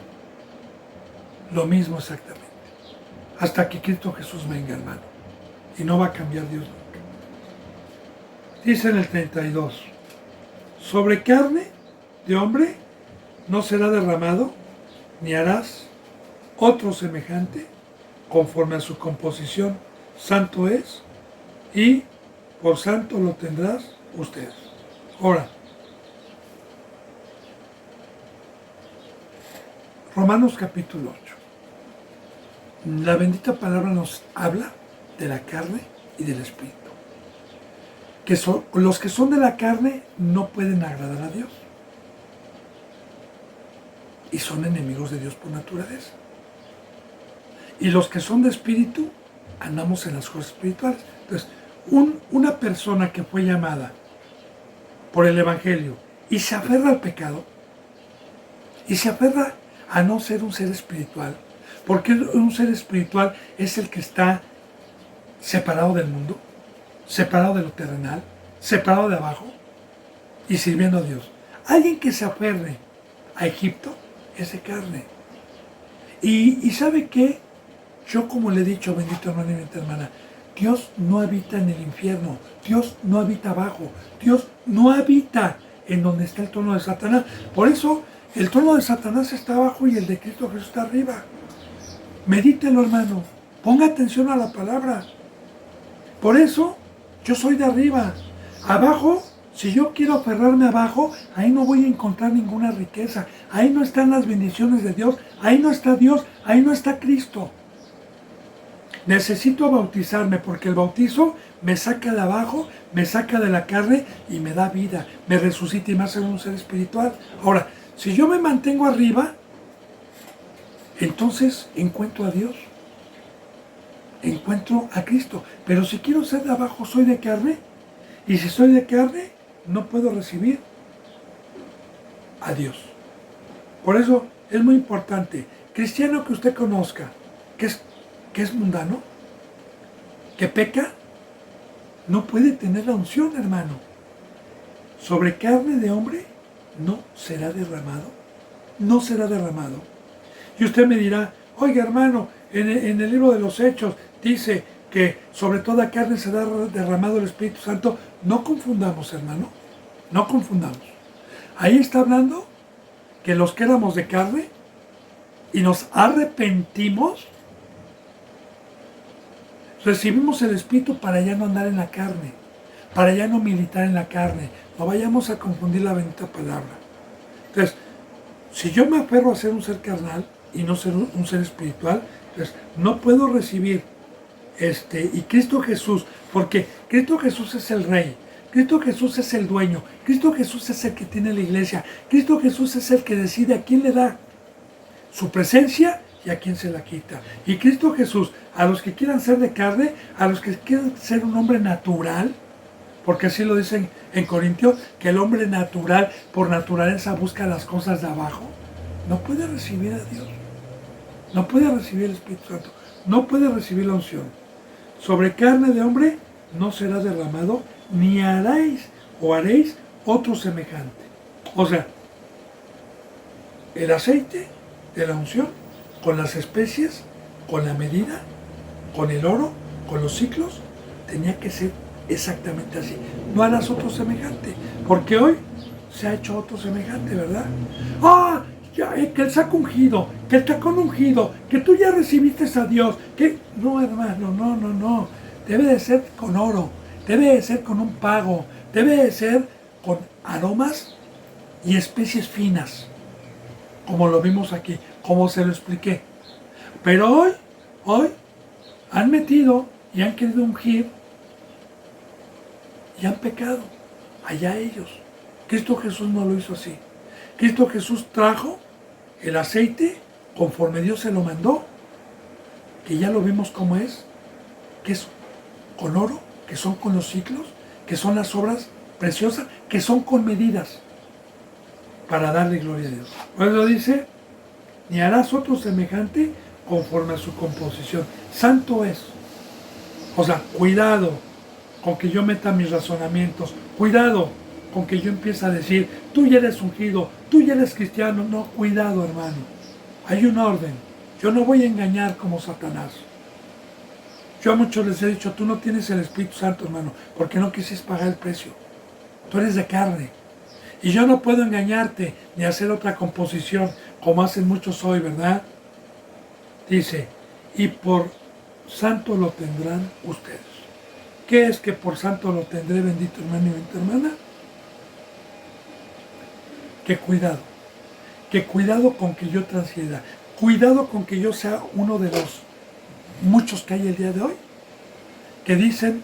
Lo mismo exactamente. Hasta que Cristo Jesús venga, hermano. Y no va a cambiar Dios nunca. Dice en el 32, sobre carne de hombre no será derramado, ni harás otro semejante, conforme a su composición, santo es, y por santo lo tendrás ustedes. Ahora, Romanos capítulo 8. La bendita palabra nos habla de la carne y del espíritu. Que los que son de la carne no pueden agradar a Dios. Y son enemigos de Dios por naturaleza. Y los que son de espíritu, andamos en las cosas espirituales. Entonces, una persona que fue llamada por el Evangelio y se aferra al pecado, y se aferra a no ser un ser espiritual, porque un ser espiritual es el que está separado del mundo, separado de lo terrenal, separado de abajo y sirviendo a Dios. Alguien que se aferre a Egipto es de carne. Y ¿sabe qué? Yo, como le he dicho, bendito hermano y bendita hermana, Dios no habita en el infierno, Dios no habita abajo, Dios no habita en donde está el trono de Satanás. Por eso el trono de Satanás está abajo y el de Cristo Jesús está arriba. Medítelo, hermano, ponga atención a la palabra. Por eso yo soy de arriba. Abajo, si yo quiero aferrarme abajo, ahí no voy a encontrar ninguna riqueza. Ahí no están las bendiciones de Dios, ahí no está Dios, ahí no está Cristo. Necesito bautizarme porque el bautizo me saca de abajo, me saca de la carne y me da vida, me resucita y me hace un ser espiritual. Ahora, si yo me mantengo arriba, entonces encuentro a Dios, encuentro a Cristo. Pero si quiero ser de abajo, soy de carne, y si soy de carne, no puedo recibir a Dios. Por eso es muy importante, cristiano que usted conozca, que es mundano, que peca, no puede tener la unción, hermano. Sobre carne de hombre no será derramado, no será derramado. Y usted me dirá, oiga hermano, en el libro de los Hechos dice que sobre toda carne será derramado el Espíritu Santo. No confundamos, hermano, no confundamos. Ahí está hablando que los que éramos de carne y nos arrepentimos, recibimos el Espíritu para ya no andar en la carne, para ya no militar en la carne. No vayamos a confundir la bendita palabra. Entonces, si yo me aferro a ser un ser carnal y no ser un ser espiritual, pues no puedo recibir y Cristo Jesús, porque Cristo Jesús es el Rey, Cristo Jesús es el dueño, Cristo Jesús es el que tiene la iglesia, Cristo Jesús es el que decide a quién le da su presencia y a quién se la quita. Y Cristo Jesús, a los que quieran ser de carne, a los que quieran ser un hombre natural, porque así lo dicen en Corintios, que el hombre natural, por naturaleza, busca las cosas de abajo, no puede recibir a Dios, no puede recibir el Espíritu Santo, no puede recibir la unción. Sobre carne de hombre no será derramado, ni haréis otro semejante. O sea, el aceite de la unción, con las especies, con la medida, con el oro, con los ciclos, tenía que ser exactamente así. No harás otro semejante, porque hoy se ha hecho otro semejante, ¿verdad? ¡Ah! Ya, que el saco ungido, que el tacón ungido, que tú ya recibiste a Dios, que... No, hermano, no. Debe de ser con oro, debe de ser con un pago, debe de ser con aromas y especies finas, como lo vimos aquí. como se lo expliqué. Pero hoy han metido y han querido ungir y han pecado. Allá ellos. Cristo Jesús no lo hizo así. Cristo Jesús trajo el aceite conforme Dios se lo mandó, que ya lo vimos como es, que es con oro, que son con los ciclos, que son las obras preciosas, que son con medidas, para darle gloria a Dios. Pues lo dice, ni harás otro semejante conforme a su composición. Santo es. O sea, cuidado con que yo meta mis razonamientos, cuidado con que yo empiece a decir, tú ya eres ungido, tú ya eres cristiano. No, cuidado, hermano. Hay un orden. Yo no voy a engañar como Satanás. Yo a muchos les he dicho, tú no tienes el Espíritu Santo, hermano, porque no quisiste pagar el precio. Tú eres de carne. Y yo no puedo engañarte ni hacer otra composición como hacen muchos hoy, ¿verdad? Dice, y por santo lo tendrán ustedes. ¿Qué es que por santo lo tendré, bendito hermano y bendita hermana? Que cuidado con que yo transgreda, cuidado con que yo sea uno de los muchos que hay el día de hoy, que dicen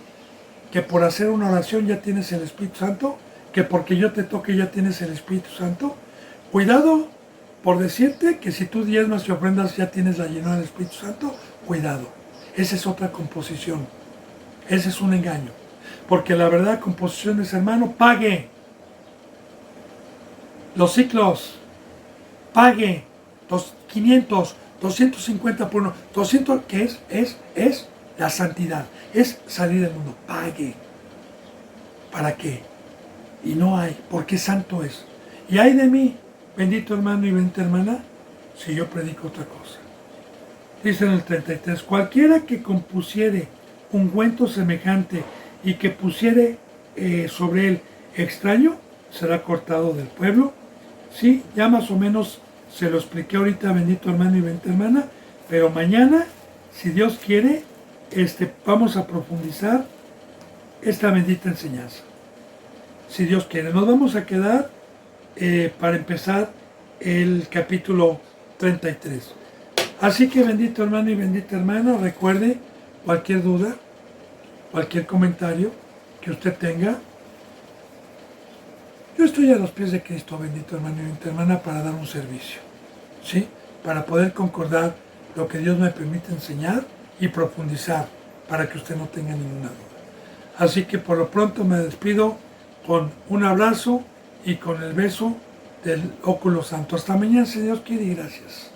que por hacer una oración ya tienes el Espíritu Santo, que porque yo te toque ya tienes el Espíritu Santo. Cuidado por decirte que si tú diezmas y ofrendas ya tienes la llenura del Espíritu Santo. Cuidado, esa es otra composición, ese es un engaño, porque la verdad composición es, hermano, pague los ciclos, pague los 500, 250 por uno, 200, que es la santidad, es salir del mundo, pague. ¿Para qué? Y no hay, porque santo es. Y hay de mí, bendito hermano y bendita hermana, si yo predico otra cosa. Dice en el 33, cualquiera que compusiere ungüento semejante y que pusiere sobre él extraño, será cortado del pueblo. Sí, ya más o menos se lo expliqué ahorita, bendito hermano y bendita hermana, pero mañana, si Dios quiere, vamos a profundizar esta bendita enseñanza. Si Dios quiere, nos vamos a quedar para empezar el capítulo 33. Así que bendito hermano y bendita hermana, recuerde cualquier duda, cualquier comentario que usted tenga. Yo estoy a los pies de Cristo, bendito hermano y bendita hermana, para dar un servicio, ¿sí? Para poder concordar lo que Dios me permite enseñar y profundizar, para que usted no tenga ninguna duda. Así que por lo pronto me despido con un abrazo y con el beso del óculo santo. Hasta mañana, si Dios quiere, y gracias.